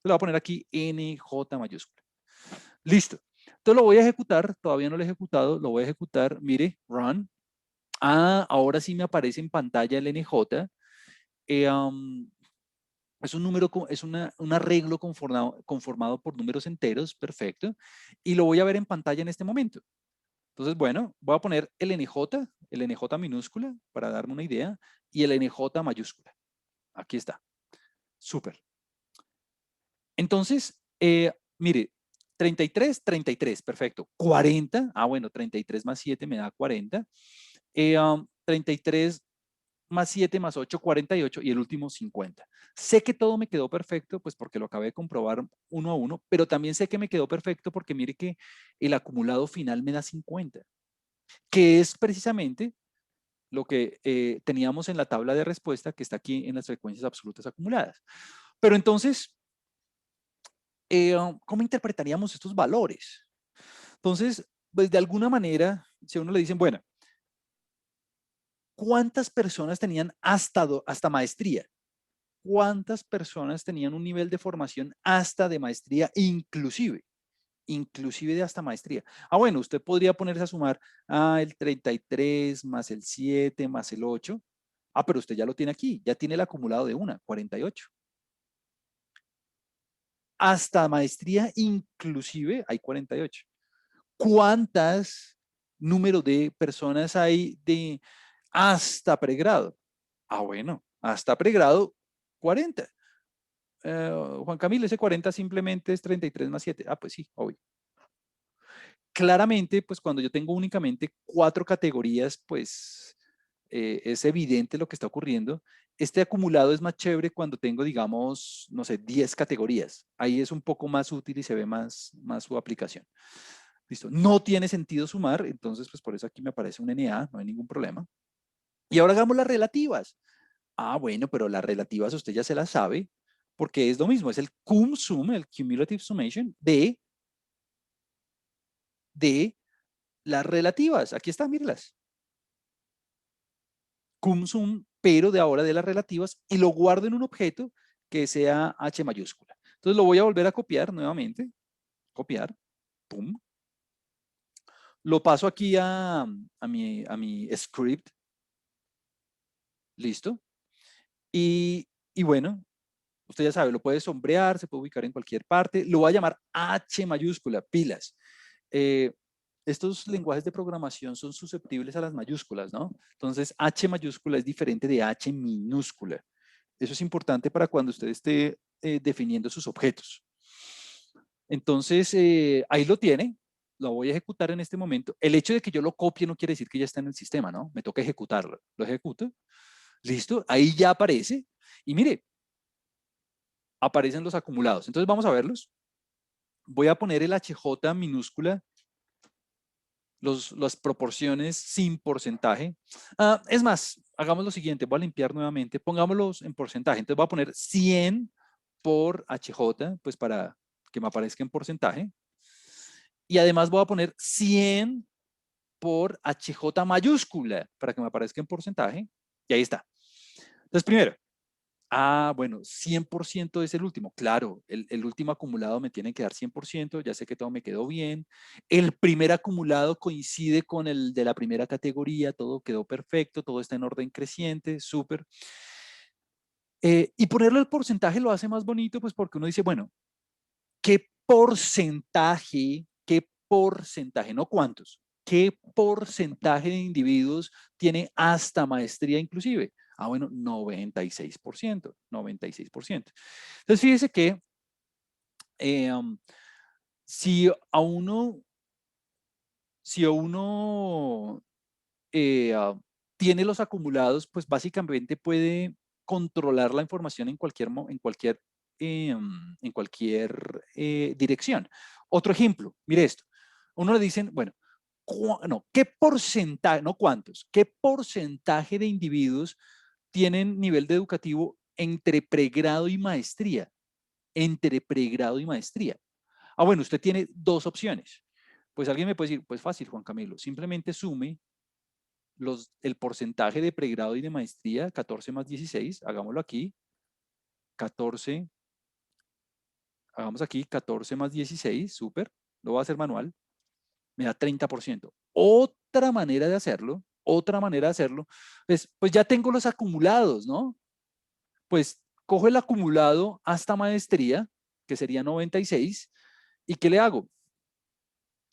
Lo voy a poner aquí NJ mayúscula. Listo. Entonces lo voy a ejecutar, todavía no lo he ejecutado, lo voy a ejecutar, mire, run. Ah, ahora sí me aparece en pantalla el NJ. Es un número, es un arreglo conformado por números enteros, perfecto, y lo voy a ver en pantalla en este momento. Entonces, bueno, voy a poner el NJ minúscula, para darme una idea, y el NJ mayúscula. Aquí está. Súper. Entonces, mire, 33, 33, perfecto. 40, bueno, 33 más 7 me da 40. 33 más 7 más 8, 48 y el último 50. Sé que todo me quedó perfecto, pues porque lo acabé de comprobar uno a uno, pero también sé que me quedó perfecto porque mire que el acumulado final me da 50, que es precisamente lo que teníamos en la tabla de respuesta que está aquí en las frecuencias absolutas acumuladas. Pero entonces, ¿cómo interpretaríamos estos valores? Entonces, pues de alguna manera, si a uno le dicen, bueno, ¿cuántas personas tenían hasta maestría? ¿Cuántas personas tenían un nivel de formación hasta de maestría, inclusive de hasta maestría? Bueno, usted podría ponerse a sumar el 33 más el 7 más el 8. Pero usted ya lo tiene aquí, ya tiene el acumulado de 48. Hasta maestría inclusive hay 48. ¿Cuántas número de personas hay de hasta pregrado? Bueno, hasta pregrado 40. Juan Camilo, ese 40 simplemente es 33 más 7. Pues sí, obvio. Claramente, pues cuando yo tengo únicamente 4 categorías, pues es evidente lo que está ocurriendo. Este acumulado es más chévere cuando tengo, digamos, no sé, 10 categorías. Ahí es un poco más útil y se ve más su aplicación. Listo. No tiene sentido sumar, entonces pues por eso aquí me aparece un NA, no hay ningún problema. Y ahora hagamos las relativas. Bueno, pero las relativas usted ya se las sabe, porque es lo mismo, es el cum sum, el cumulative summation de las relativas. Aquí está, mírelas. Cum sum, pero de ahora de las relativas, y lo guardo en un objeto que sea H mayúscula. Entonces lo voy a volver a copiar nuevamente. Copiar. Pum. Lo paso aquí a mi script. Listo. Y bueno, usted ya sabe, lo puede sombrear, se puede ubicar en cualquier parte. Lo voy a llamar H mayúscula, pilas. Eh, estos lenguajes de programación son susceptibles a las mayúsculas, ¿no? Entonces, H mayúscula es diferente de H minúscula. Eso es importante para cuando usted esté definiendo sus objetos. Entonces, ahí lo tiene. Lo voy a ejecutar en este momento. El hecho de que yo lo copie no quiere decir que ya está en el sistema, ¿no? Me toca ejecutarlo. Lo ejecuto. Listo. Ahí ya aparece. Y mire, aparecen los acumulados. Entonces, vamos a verlos. Voy a poner el HJ minúscula, las proporciones sin porcentaje. Es más, hagamos lo siguiente, voy a limpiar nuevamente, pongámoslos en porcentaje. Entonces voy a poner 100 por HJ, pues para que me aparezca en porcentaje. Y además voy a poner 100 por HJ mayúscula, para que me aparezca en porcentaje. Y ahí está. Entonces, primero, bueno, 100% es el último. Claro, el último acumulado me tiene que dar 100%, ya sé que todo me quedó bien. El primer acumulado coincide con el de la primera categoría, todo quedó perfecto, todo está en orden creciente, súper. Y ponerle el porcentaje lo hace más bonito, pues porque uno dice, bueno, qué porcentaje, no cuántos, qué porcentaje de individuos tiene hasta maestría inclusive? Bueno, 96%, 96%. Entonces, fíjese que si a uno, si a uno tiene los acumulados, pues básicamente puede controlar la información en cualquier dirección. Otro ejemplo, mire esto. Uno le dicen, bueno, no, ¿qué porcentaje, no cuántos, qué porcentaje de individuos tienen nivel de educativo entre pregrado y maestría? Entre pregrado y maestría. Ah, bueno, usted tiene dos opciones. Pues alguien me puede decir, pues fácil, Juan Camilo, simplemente sume el porcentaje de pregrado y de maestría, 14 más 16, hagámoslo aquí, 14, hagamos aquí 14 más 16, súper, lo voy a hacer manual, me da 30%. Otra manera de hacerlo, es, pues ya tengo los acumulados, ¿no? Pues cojo el acumulado hasta maestría, que sería 96, ¿y qué le hago?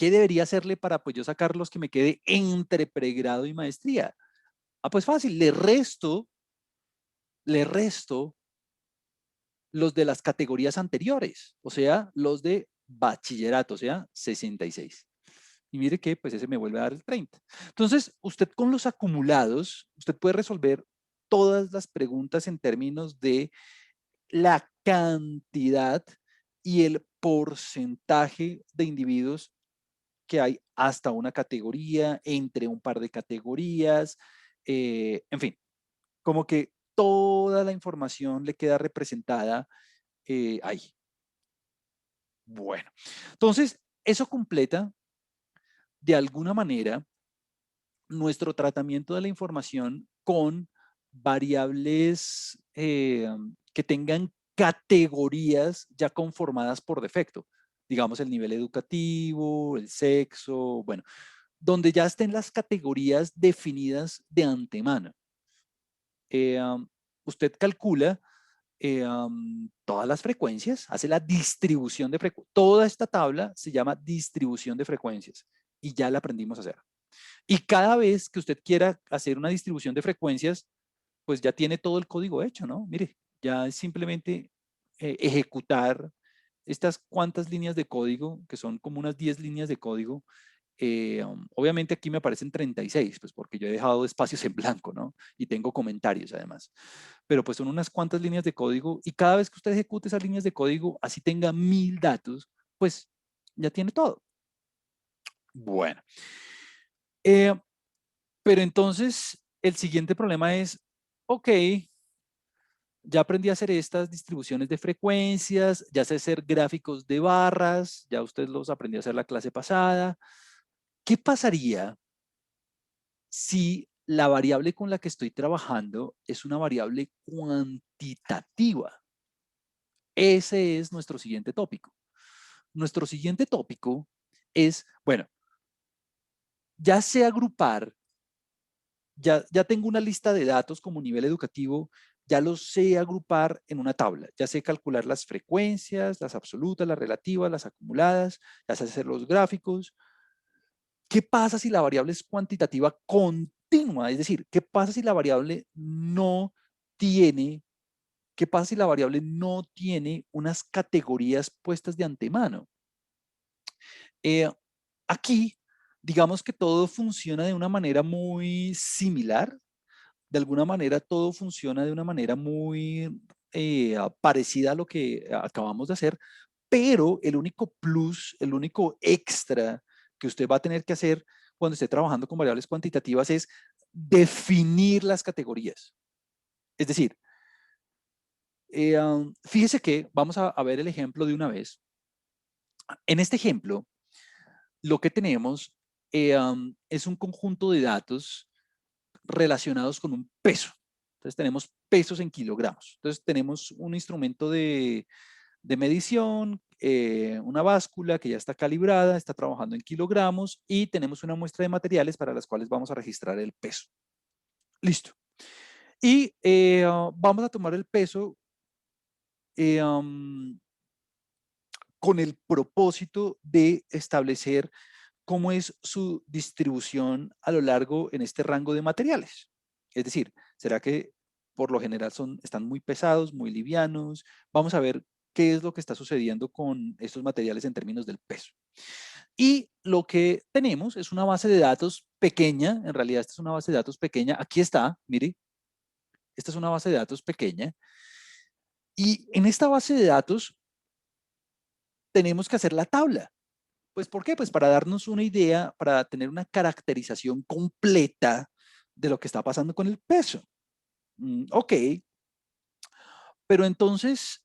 ¿Qué debería hacerle para pues yo sacar los que me quede entre pregrado y maestría? Ah, pues fácil, le resto los de las categorías anteriores, o sea, los de bachillerato, o sea, 66. Y mire que pues ese me vuelve a dar el 30. Entonces, usted con los acumulados, usted puede resolver todas las preguntas en términos de la cantidad y el porcentaje de individuos que hay hasta una categoría, entre un par de categorías, en fin, como que toda la información le queda representada ahí. Bueno, entonces eso completa de alguna manera nuestro tratamiento de la información con variables que tengan categorías ya conformadas por defecto. Digamos el nivel educativo, el sexo, bueno, donde ya estén las categorías definidas de antemano. Usted calcula todas las frecuencias, hace la distribución de frecuencias. Toda esta tabla se llama distribución de frecuencias y ya la aprendimos a hacer. Y cada vez que usted quiera hacer una distribución de frecuencias, pues ya tiene todo el código hecho, ¿no? Mire, ya es simplemente ejecutar estas cuantas líneas de código, que son como unas 10 líneas de código. Obviamente aquí me aparecen 36, pues porque yo he dejado espacios en blanco, ¿no? Y tengo comentarios además. Pero pues son unas cuantas líneas de código y cada vez que usted ejecute esas líneas de código, así tenga 1000 datos, pues ya tiene todo. Bueno, eh, pero entonces el siguiente problema es, ok, ya aprendí a hacer estas distribuciones de frecuencias, ya sé hacer gráficos de barras, ya usted los aprendió a hacer la clase pasada. ¿Qué pasaría si la variable con la que estoy trabajando es una variable cuantitativa? Ese es nuestro siguiente tópico. Nuestro siguiente tópico es, bueno, ya sé agrupar, ya tengo una lista de datos como nivel educativo, ya los sé agrupar en una tabla, ya sé calcular las frecuencias, las absolutas, las relativas, las acumuladas, ya sé hacer los gráficos. ¿Qué pasa si la variable es cuantitativa continua? Es decir, ¿qué pasa si la variable no tiene, qué pasa si la variable no tiene unas categorías puestas de antemano? Aquí, digamos que todo funciona de una manera muy similar. De alguna manera, todo funciona de una manera muy parecida a lo que acabamos de hacer, pero el único plus, el único extra que usted va a tener que hacer cuando esté trabajando con variables cuantitativas es definir las categorías. Es decir, fíjese que vamos a ver el ejemplo de una vez. En este ejemplo, lo que tenemos es un conjunto de datos relacionados con un peso. Entonces tenemos pesos en kilogramos. Entonces tenemos un instrumento de medición, una báscula que ya está calibrada, está trabajando en kilogramos y tenemos una muestra de materiales para las cuales vamos a registrar el peso. Listo. Y vamos a tomar el peso con el propósito de establecer cómo es su distribución a lo largo en este rango de materiales. Es decir, ¿será que por lo general están muy pesados, muy livianos? Vamos a ver qué es lo que está sucediendo con estos materiales en términos del peso. Y lo que tenemos es una base de datos pequeña, en realidad esta es una base de datos pequeña, aquí está, mire, esta es una base de datos pequeña, Y en esta base de datos tenemos que hacer la tabla. Pues, ¿por qué? Pues para darnos una idea, para tener una caracterización completa de lo que está pasando con el peso. Ok, pero entonces,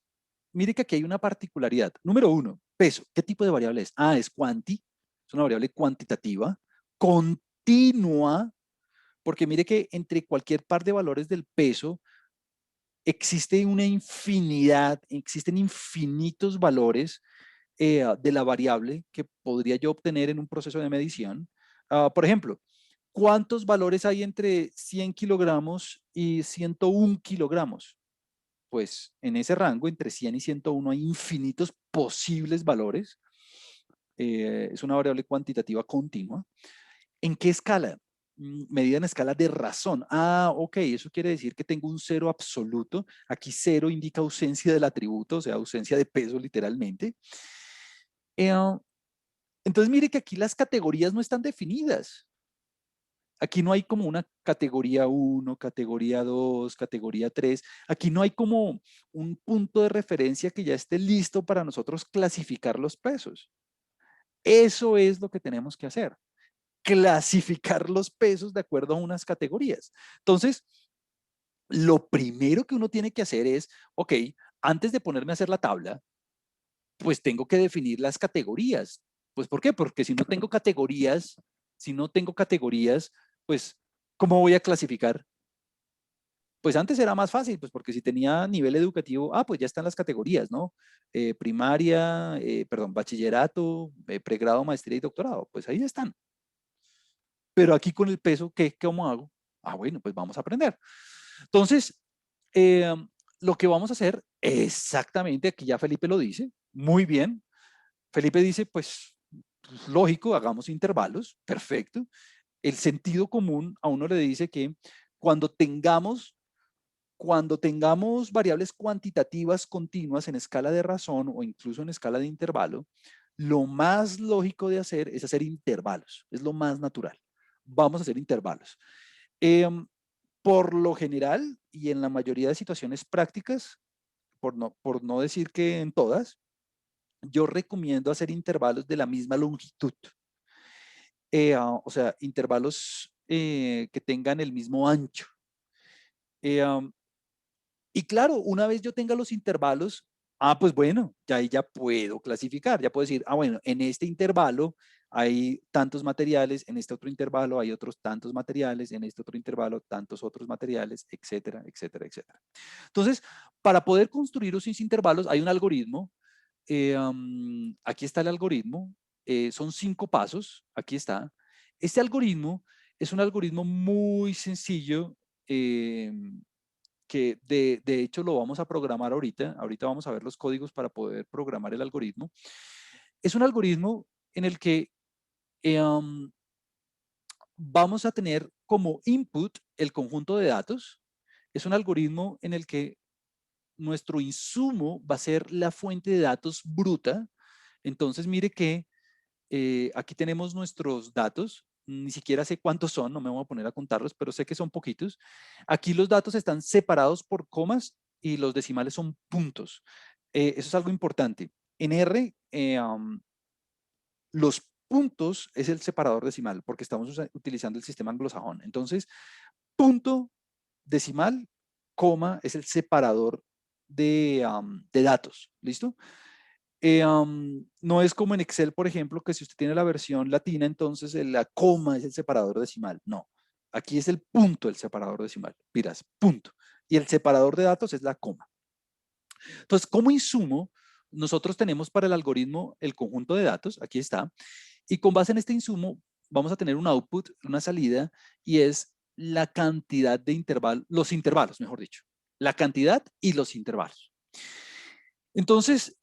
mire que aquí hay una particularidad. Número uno, peso. ¿Qué tipo de variable es? Ah, es quanti, es una variable cuantitativa, continua, porque mire que entre cualquier par de valores del peso existe una infinidad, existen infinitos valores de la variable que podría yo obtener en un proceso de medición. Por ejemplo, ¿cuántos valores hay entre 100 kilogramos y 101 kilogramos? Pues en ese rango, entre 100 y 101, hay infinitos posibles valores. Es una variable cuantitativa continua. ¿En qué escala? Medida en escala de razón. Ah, ok, eso quiere decir que tengo un cero absoluto. Aquí cero indica ausencia del atributo, o sea, ausencia de peso literalmente. Eh, entonces, mire que aquí las categorías no están definidas. Aquí no hay como una categoría 1, categoría 2, categoría 3. Aquí no hay como un punto de referencia que ya esté listo para nosotros clasificar los pesos. Eso es lo que tenemos que hacer. Clasificar los pesos de acuerdo a unas categorías. Entonces, lo primero que uno tiene que hacer es, ok, antes de ponerme a hacer la tabla, pues tengo que definir las categorías. Pues ¿por qué? Porque si no tengo categorías, pues ¿cómo voy a clasificar? Pues antes era más fácil, pues porque si tenía nivel educativo, pues ya están las categorías, ¿no? Primaria, perdón, bachillerato, pregrado, maestría y doctorado, pues ahí están. Pero aquí con el peso, ¿cómo hago? Bueno, pues vamos a aprender. Entonces, eh, lo que vamos a hacer exactamente, aquí ya Felipe lo dice, muy bien. Felipe dice, pues lógico, hagamos intervalos, perfecto. El sentido común a uno le dice que cuando tengamos, cuando tengamos variables cuantitativas continuas en escala de razón o incluso en escala de intervalo, lo más lógico de hacer es hacer intervalos, es lo más natural. Vamos a hacer intervalos. Eh, por lo general y en la mayoría de situaciones prácticas, por no decir que en todas, yo recomiendo hacer intervalos de la misma longitud. O sea, intervalos que tengan el mismo ancho. Eh, y claro, una vez yo tenga los intervalos, pues bueno, ya ahí ya puedo clasificar, ya puedo decir, bueno, en este intervalo hay tantos materiales, en este otro intervalo hay otros tantos materiales, en este otro intervalo tantos otros materiales, etcétera, etcétera, etcétera. Entonces, para poder construir esos intervalos hay un algoritmo. Aquí está el algoritmo. Son 5 pasos. Aquí está. Este algoritmo es un algoritmo muy sencillo que de hecho lo vamos a programar ahorita. Ahorita vamos a ver los códigos para poder programar el algoritmo. Es un algoritmo en el que vamos a tener como input el conjunto de datos. Es un algoritmo en el que nuestro insumo va a ser la fuente de datos bruta. Entonces, mire que aquí tenemos nuestros datos. Ni siquiera sé cuántos son, no me voy a poner a contarlos, pero sé que son poquitos. Aquí los datos están separados por comas y los decimales son puntos. Eso es algo importante. En R, los puntos es el separador decimal, porque estamos utilizando el sistema anglosajón. Entonces, punto decimal, coma, es el separador de datos. ¿Listo? No es como en Excel, por ejemplo, que si usted tiene la versión latina, entonces la coma es el separador decimal. No, aquí es el punto el separador decimal. Miras, punto. Y el separador de datos es la coma. Entonces, como insumo, nosotros tenemos para el algoritmo el conjunto de datos, aquí está, y con base en este insumo vamos a tener un output, una salida, y es la cantidad de intervalos, los intervalos, mejor dicho, la cantidad y los intervalos. Entonces,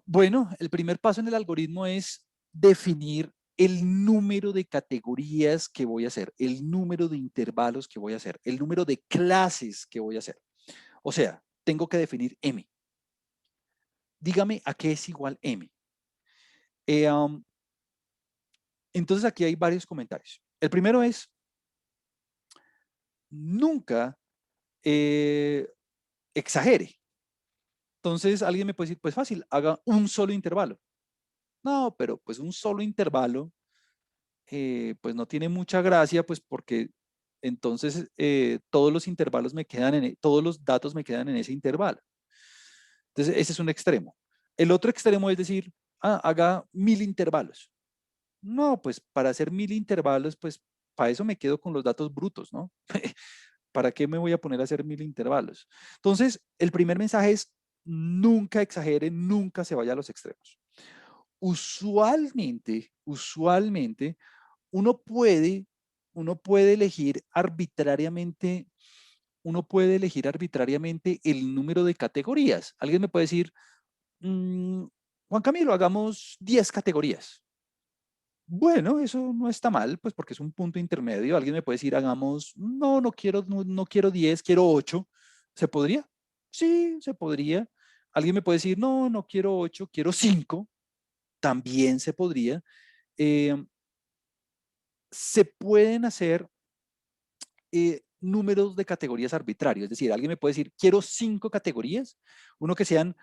bueno, el primer paso en el algoritmo es definir el número de categorías que voy a hacer, el número de intervalos que voy a hacer, el número de clases que voy a hacer. O sea, tengo que definir M. Dígame a qué es igual M. Eh, um, entonces aquí hay varios comentarios. El primero es, nunca exagere. Entonces alguien me puede decir, pues fácil, haga un solo intervalo. No, pero pues un solo intervalo, pues no tiene mucha gracia, pues porque entonces todos los intervalos me quedan todos los datos me quedan en ese intervalo. Entonces ese es un extremo. El otro extremo es decir, haga 1000 intervalos. No, pues para hacer 1000 intervalos, pues para eso me quedo con los datos brutos, ¿no? ¿Para qué me voy a poner a hacer 1000 intervalos? Entonces, el primer mensaje es nunca exagere, nunca se vaya a los extremos. Usualmente, uno puede, uno puede elegir arbitrariamente, uno puede elegir arbitrariamente el número de categorías. Alguien me puede decir, Juan Camilo, hagamos 10 categorías. Bueno, eso no está mal, pues porque es un punto intermedio. Alguien me puede decir, hagamos, no quiero 10, quiero 8. ¿Se podría? Sí, se podría. Alguien me puede decir, no quiero 8, quiero 5. También se podría. Eh, Se pueden hacer números de categorías arbitrarios. Es decir, alguien me puede decir, quiero 5 categorías, uno que sean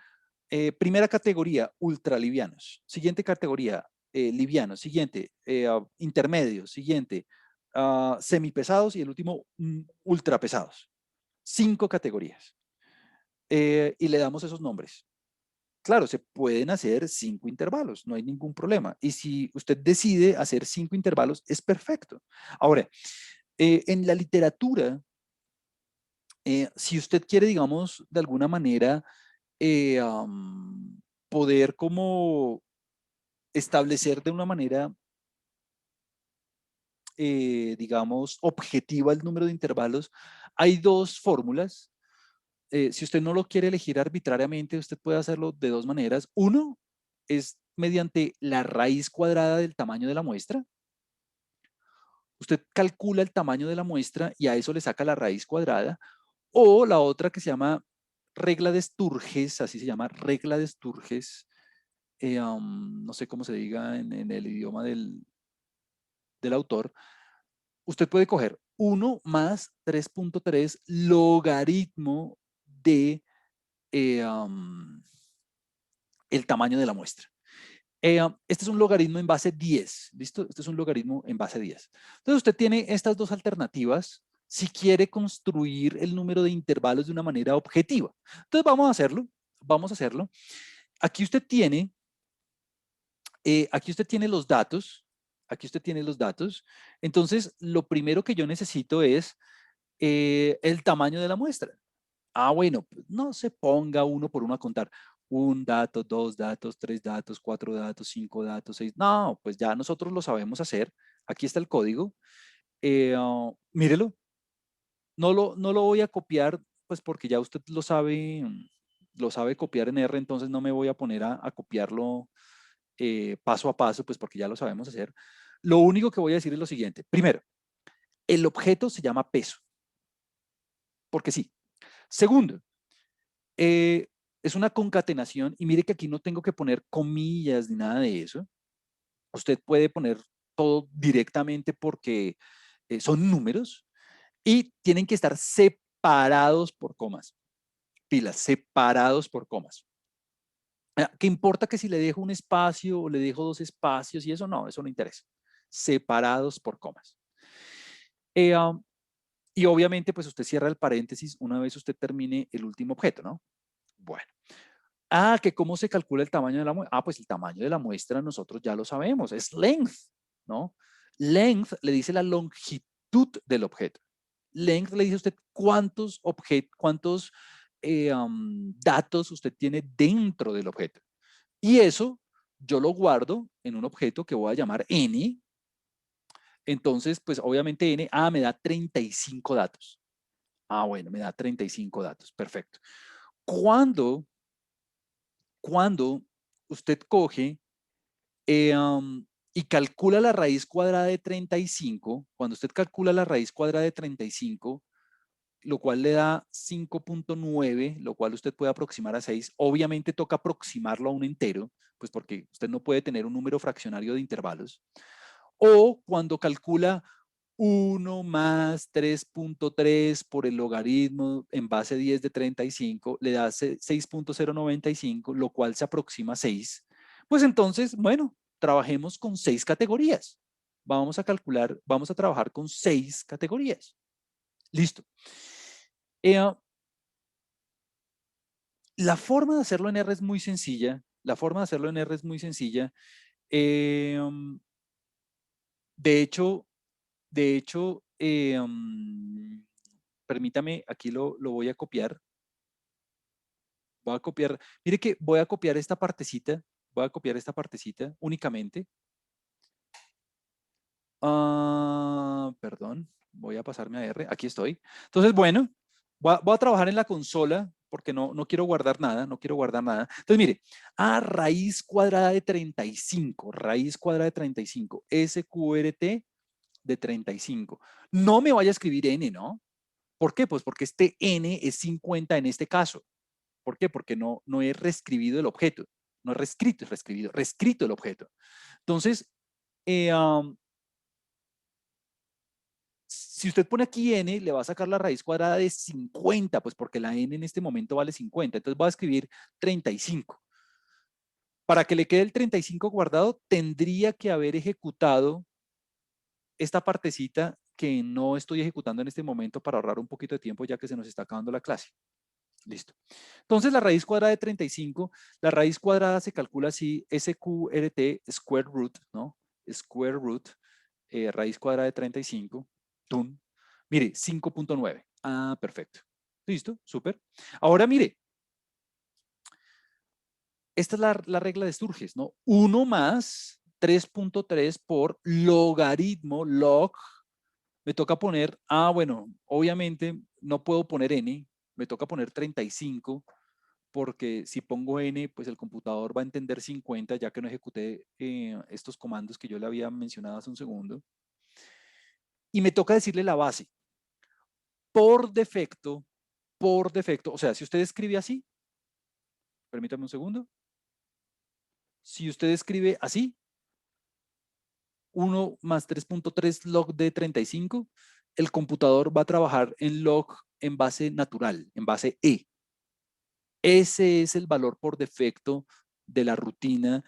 primera categoría, ultralivianos. Siguiente categoría, livianos. Siguiente, intermedios. Siguiente, semipesados. Y el último, ultrapesados. 5 categorías. Y le damos esos nombres. Claro, se pueden hacer 5 intervalos, no hay ningún problema. Y si usted decide hacer 5 intervalos, es perfecto. Ahora, en la literatura, si usted quiere, digamos, de alguna manera, poder como establecer de una manera, digamos, objetiva el número de intervalos, hay dos fórmulas. Si usted no lo quiere elegir arbitrariamente, usted puede hacerlo de dos maneras. Uno es mediante la raíz cuadrada del tamaño de la muestra. Usted calcula el tamaño de la muestra y a eso le saca la raíz cuadrada. O la otra que se llama regla de Sturges, así se llama, regla de Sturges. No sé cómo se diga en el idioma del autor. Usted puede coger 1 más 3.3 logaritmo de el tamaño de la muestra. Este es un logaritmo en base 10, ¿listo? Este es un logaritmo en base 10. Entonces usted tiene estas dos alternativas si quiere construir el número de intervalos de una manera objetiva. Entonces vamos a hacerlo. Aquí usted tiene, los datos, Entonces lo primero que yo necesito es el tamaño de la muestra. Bueno, pues no se ponga uno por uno a contar. Un dato, dos datos, tres datos, cuatro datos, cinco datos, seis. No, pues ya nosotros lo sabemos hacer. Aquí está el código. Mírelo. No lo voy a copiar, pues porque ya usted lo sabe copiar en R, entonces no me voy a poner a copiarlo paso a paso, pues porque ya lo sabemos hacer. Lo único que voy a decir es lo siguiente. Primero, el objeto se llama peso, porque sí. Segundo, es una concatenación y mire que aquí no tengo que poner comillas ni nada de eso. Usted puede poner todo directamente porque son números y tienen que estar separados por comas. Pilas, separados por comas. ¿Qué importa que si le dejo un espacio o le dejo dos espacios y eso? No, eso no interesa. Separados por comas. Y obviamente, pues usted cierra el paréntesis una vez usted termine el último objeto, ¿no? Bueno. Que cómo se calcula el tamaño de la muestra. Pues el tamaño de la muestra nosotros ya lo sabemos, es length, ¿no? Length le dice la longitud del objeto. Length le dice a usted cuántos datos usted tiene dentro del objeto. Y eso yo lo guardo en un objeto que voy a llamar n. Entonces, pues obviamente n, me da 35 datos. Bueno, me da 35 datos, perfecto. Cuando usted coge y calcula la raíz cuadrada de 35, cuando usted calcula la raíz cuadrada de 35, lo cual le da 5.9, lo cual usted puede aproximar a 6, obviamente toca aproximarlo a un entero, pues porque usted no puede tener un número fraccionario de intervalos. O cuando calcula 1 más 3.3 por el logaritmo en base 10 de 35 le da 6.095, lo cual se aproxima a 6. Pues entonces, bueno, trabajemos con 6 categorías. Vamos a calcular, vamos a trabajar con 6 categorías. Listo. La forma de hacerlo en R es muy sencilla. La forma de hacerlo en R es muy sencilla. Eh, de hecho, permítame, aquí lo voy a copiar. Voy a copiar, mire que voy a copiar esta partecita, únicamente. Perdón, voy a pasarme a R, aquí estoy. Entonces, bueno, voy a trabajar en la consola porque no quiero guardar nada, no quiero guardar nada. Entonces, mire, raíz cuadrada de 35, raíz cuadrada de 35, SQRT de 35. No me vaya a escribir N, ¿no? ¿Por qué? Pues porque este N es 50 en este caso. ¿Por qué? Porque no he reescribido el objeto. No he reescrito, es reescrito el objeto. Entonces, si usted pone aquí n, le va a sacar la raíz cuadrada de 50, pues porque la n en este momento vale 50. Entonces voy a escribir 35. Para que le quede el 35 guardado, tendría que haber ejecutado esta partecita que no estoy ejecutando en este momento para ahorrar un poquito de tiempo ya que se nos está acabando la clase. Listo. Entonces la raíz cuadrada de 35, la raíz cuadrada se calcula así, SQRT, square root, ¿no? Square root, raíz cuadrada de 35, ¡tum! Mire, 5.9. Perfecto. Listo, súper. Ahora mire, esta es la regla de Sturges, ¿no? 1 más 3.3 por logaritmo, log. Me toca poner, bueno, obviamente no puedo poner n, me toca poner 35 porque si pongo n, pues el computador va a entender 50, ya que no ejecuté estos comandos que yo le había mencionado hace un segundo. Y me toca decirle la base. Por defecto, o sea, si usted escribe así, permítame un segundo, si usted escribe así, 1 más 3.3 log de 35, el computador va a trabajar en log en base natural, en base E. Ese es el valor por defecto de la rutina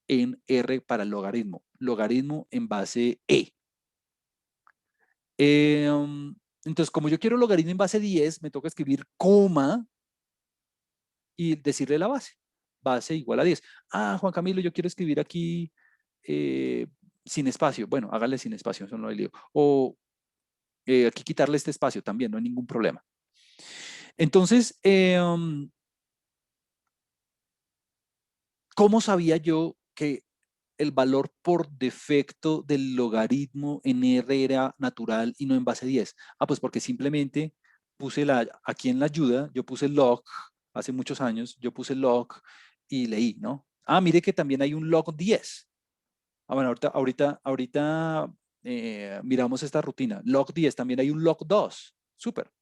en R para el logaritmo. Logaritmo en base E. Entonces, como yo quiero logaritmo en base 10, me toca escribir coma y decirle la base. Base igual a 10. Juan Camilo, yo quiero escribir aquí sin espacio. Bueno, hágale sin espacio, eso no hay lío. O aquí quitarle este espacio también, no hay ningún problema. Entonces, ¿cómo sabía yo que el valor por defecto del logaritmo en R era natural y no en base 10? Pues porque simplemente puse aquí en la ayuda, yo puse log, hace muchos años, yo puse log y leí, ¿no? Mire que también hay un log 10. Bueno, ahorita miramos esta rutina. Log 10, también hay un log 2. Súper.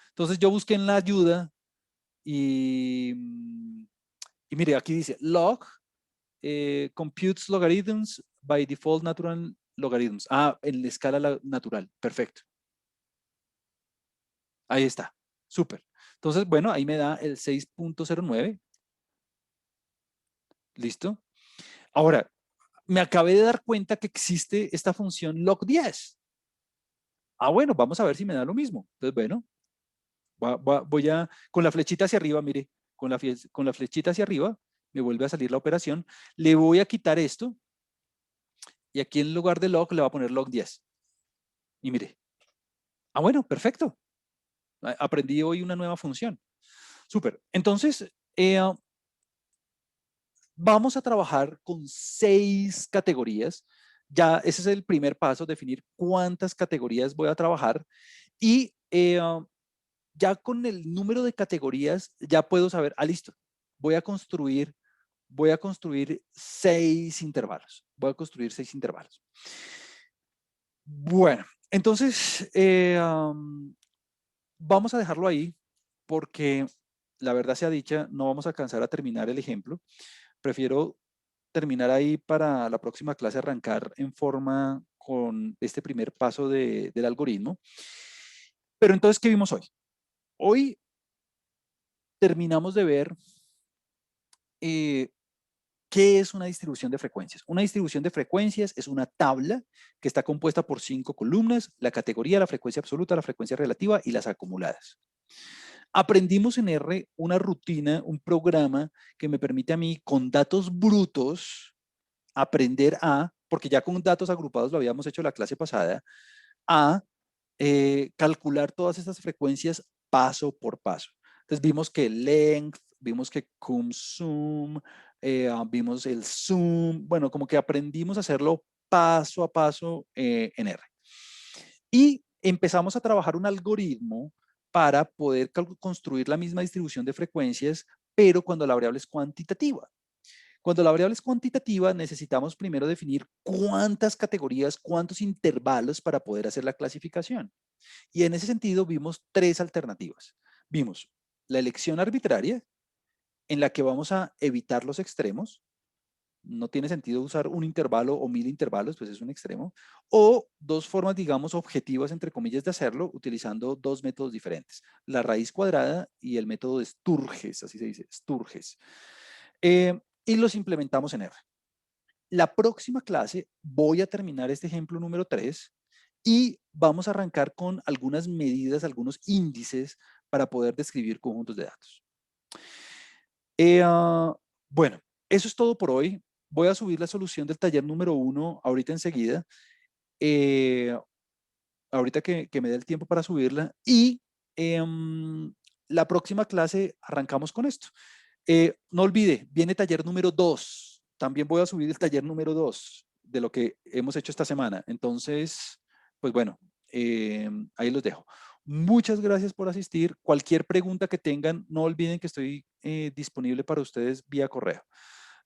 Entonces yo busqué en la ayuda y mire, aquí dice log computes logarithms by default natural logarithms. En la escala natural. Perfecto. Ahí está. Súper. Entonces, bueno, ahí me da el 6.09. ¿Listo? Ahora, me acabé de dar cuenta que existe esta función log10. Bueno, vamos a ver si me da lo mismo. Entonces, bueno, voy a, con la flechita hacia arriba, mire, con la flechita hacia arriba, me vuelve a salir la operación. Le voy a quitar esto y aquí en lugar de log le voy a poner log10. Y mire, bueno, perfecto. Aprendí hoy una nueva función. Súper. Entonces, vamos a trabajar con 6 categorías. Ya ese es el primer paso, definir cuántas categorías voy a trabajar. Y ya con el número de categorías, ya puedo saber, listo, voy a construir 6 intervalos. Voy a construir 6 intervalos. Bueno, entonces, vamos a dejarlo ahí porque la verdad sea dicha, no vamos a alcanzar a terminar el ejemplo. Prefiero terminar ahí para la próxima clase arrancar en forma con este primer paso del algoritmo. Pero entonces, ¿qué vimos hoy? Hoy terminamos de ver eh, qué es una distribución de frecuencias. Una distribución de frecuencias es una tabla que está compuesta por 5 columnas: la categoría, la frecuencia absoluta, la frecuencia relativa y las acumuladas. Aprendimos en R una rutina, un programa que me permite a mí, con datos brutos, aprender porque ya con datos agrupados lo habíamos hecho la clase pasada, a calcular todas estas frecuencias paso por paso. Entonces vimos que length, vimos que cum sum, vimos el sum, bueno, como que aprendimos a hacerlo paso a paso en R. Y empezamos a trabajar un algoritmo para poder construir la misma distribución de frecuencias, pero cuando la variable es cuantitativa. Cuando la variable es cuantitativa, necesitamos primero definir cuántas categorías, cuántos intervalos para poder hacer la clasificación. Y en ese sentido vimos 3 alternativas. Vimos la elección arbitraria, en la que vamos a evitar los extremos. No tiene sentido usar un intervalo o 1000 intervalos, pues es un extremo. O 2 formas, digamos, objetivas, entre comillas, de hacerlo, utilizando 2 métodos diferentes: la raíz cuadrada y el método de Sturges, así se dice, Sturges. Y los implementamos en R. La próxima clase voy a terminar este ejemplo número 3 y vamos a arrancar con algunas medidas, algunos índices para poder describir conjuntos de datos. Bueno, eso es todo por hoy. Voy a subir la solución del taller número 1 ahorita enseguida, ahorita que me dé el tiempo para subirla, y la próxima clase arrancamos con esto. No olvide, viene taller número 2. También voy a subir el taller número 2 de lo que hemos hecho esta semana. Entonces, pues bueno, ahí los dejo. Muchas gracias por asistir. Cualquier pregunta que tengan, no olviden que estoy disponible para ustedes vía correo.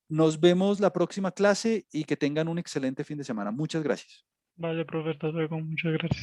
Nos vemos la próxima clase y que tengan un excelente fin de semana. Muchas gracias. Vale, profe, hasta luego, muchas gracias.